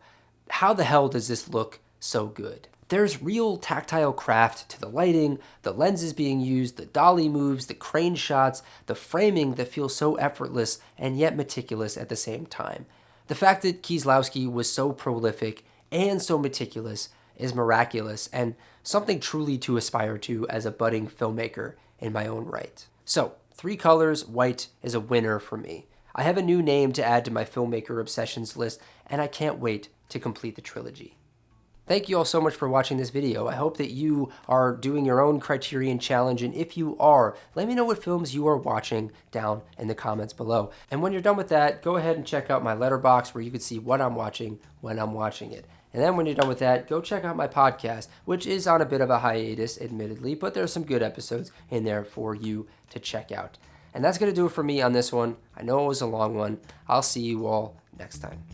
how the hell does this look so good? There's real tactile craft to the lighting, the lenses being used, the dolly moves, the crane shots, the framing that feels so effortless and yet meticulous at the same time. The fact that Kieslowski was so prolific and so meticulous is miraculous and something truly to aspire to as a budding filmmaker in my own right. So, 3 colors, White is a winner for me. I have a new name to add to my filmmaker obsessions list, and I can't wait to complete the trilogy. Thank you all so much for watching this video. I hope that you are doing your own Criterion challenge, and if you are, let me know what films you are watching down in the comments below. And when you're done with that, go ahead and check out my letterbox where you can see what I'm watching when I'm watching it. And then when you're done with that, go check out my podcast, which is on a bit of a hiatus, admittedly, but there's some good episodes in there for you to check out. And that's going to do it for me on this one. I know it was a long one. I'll see you all next time.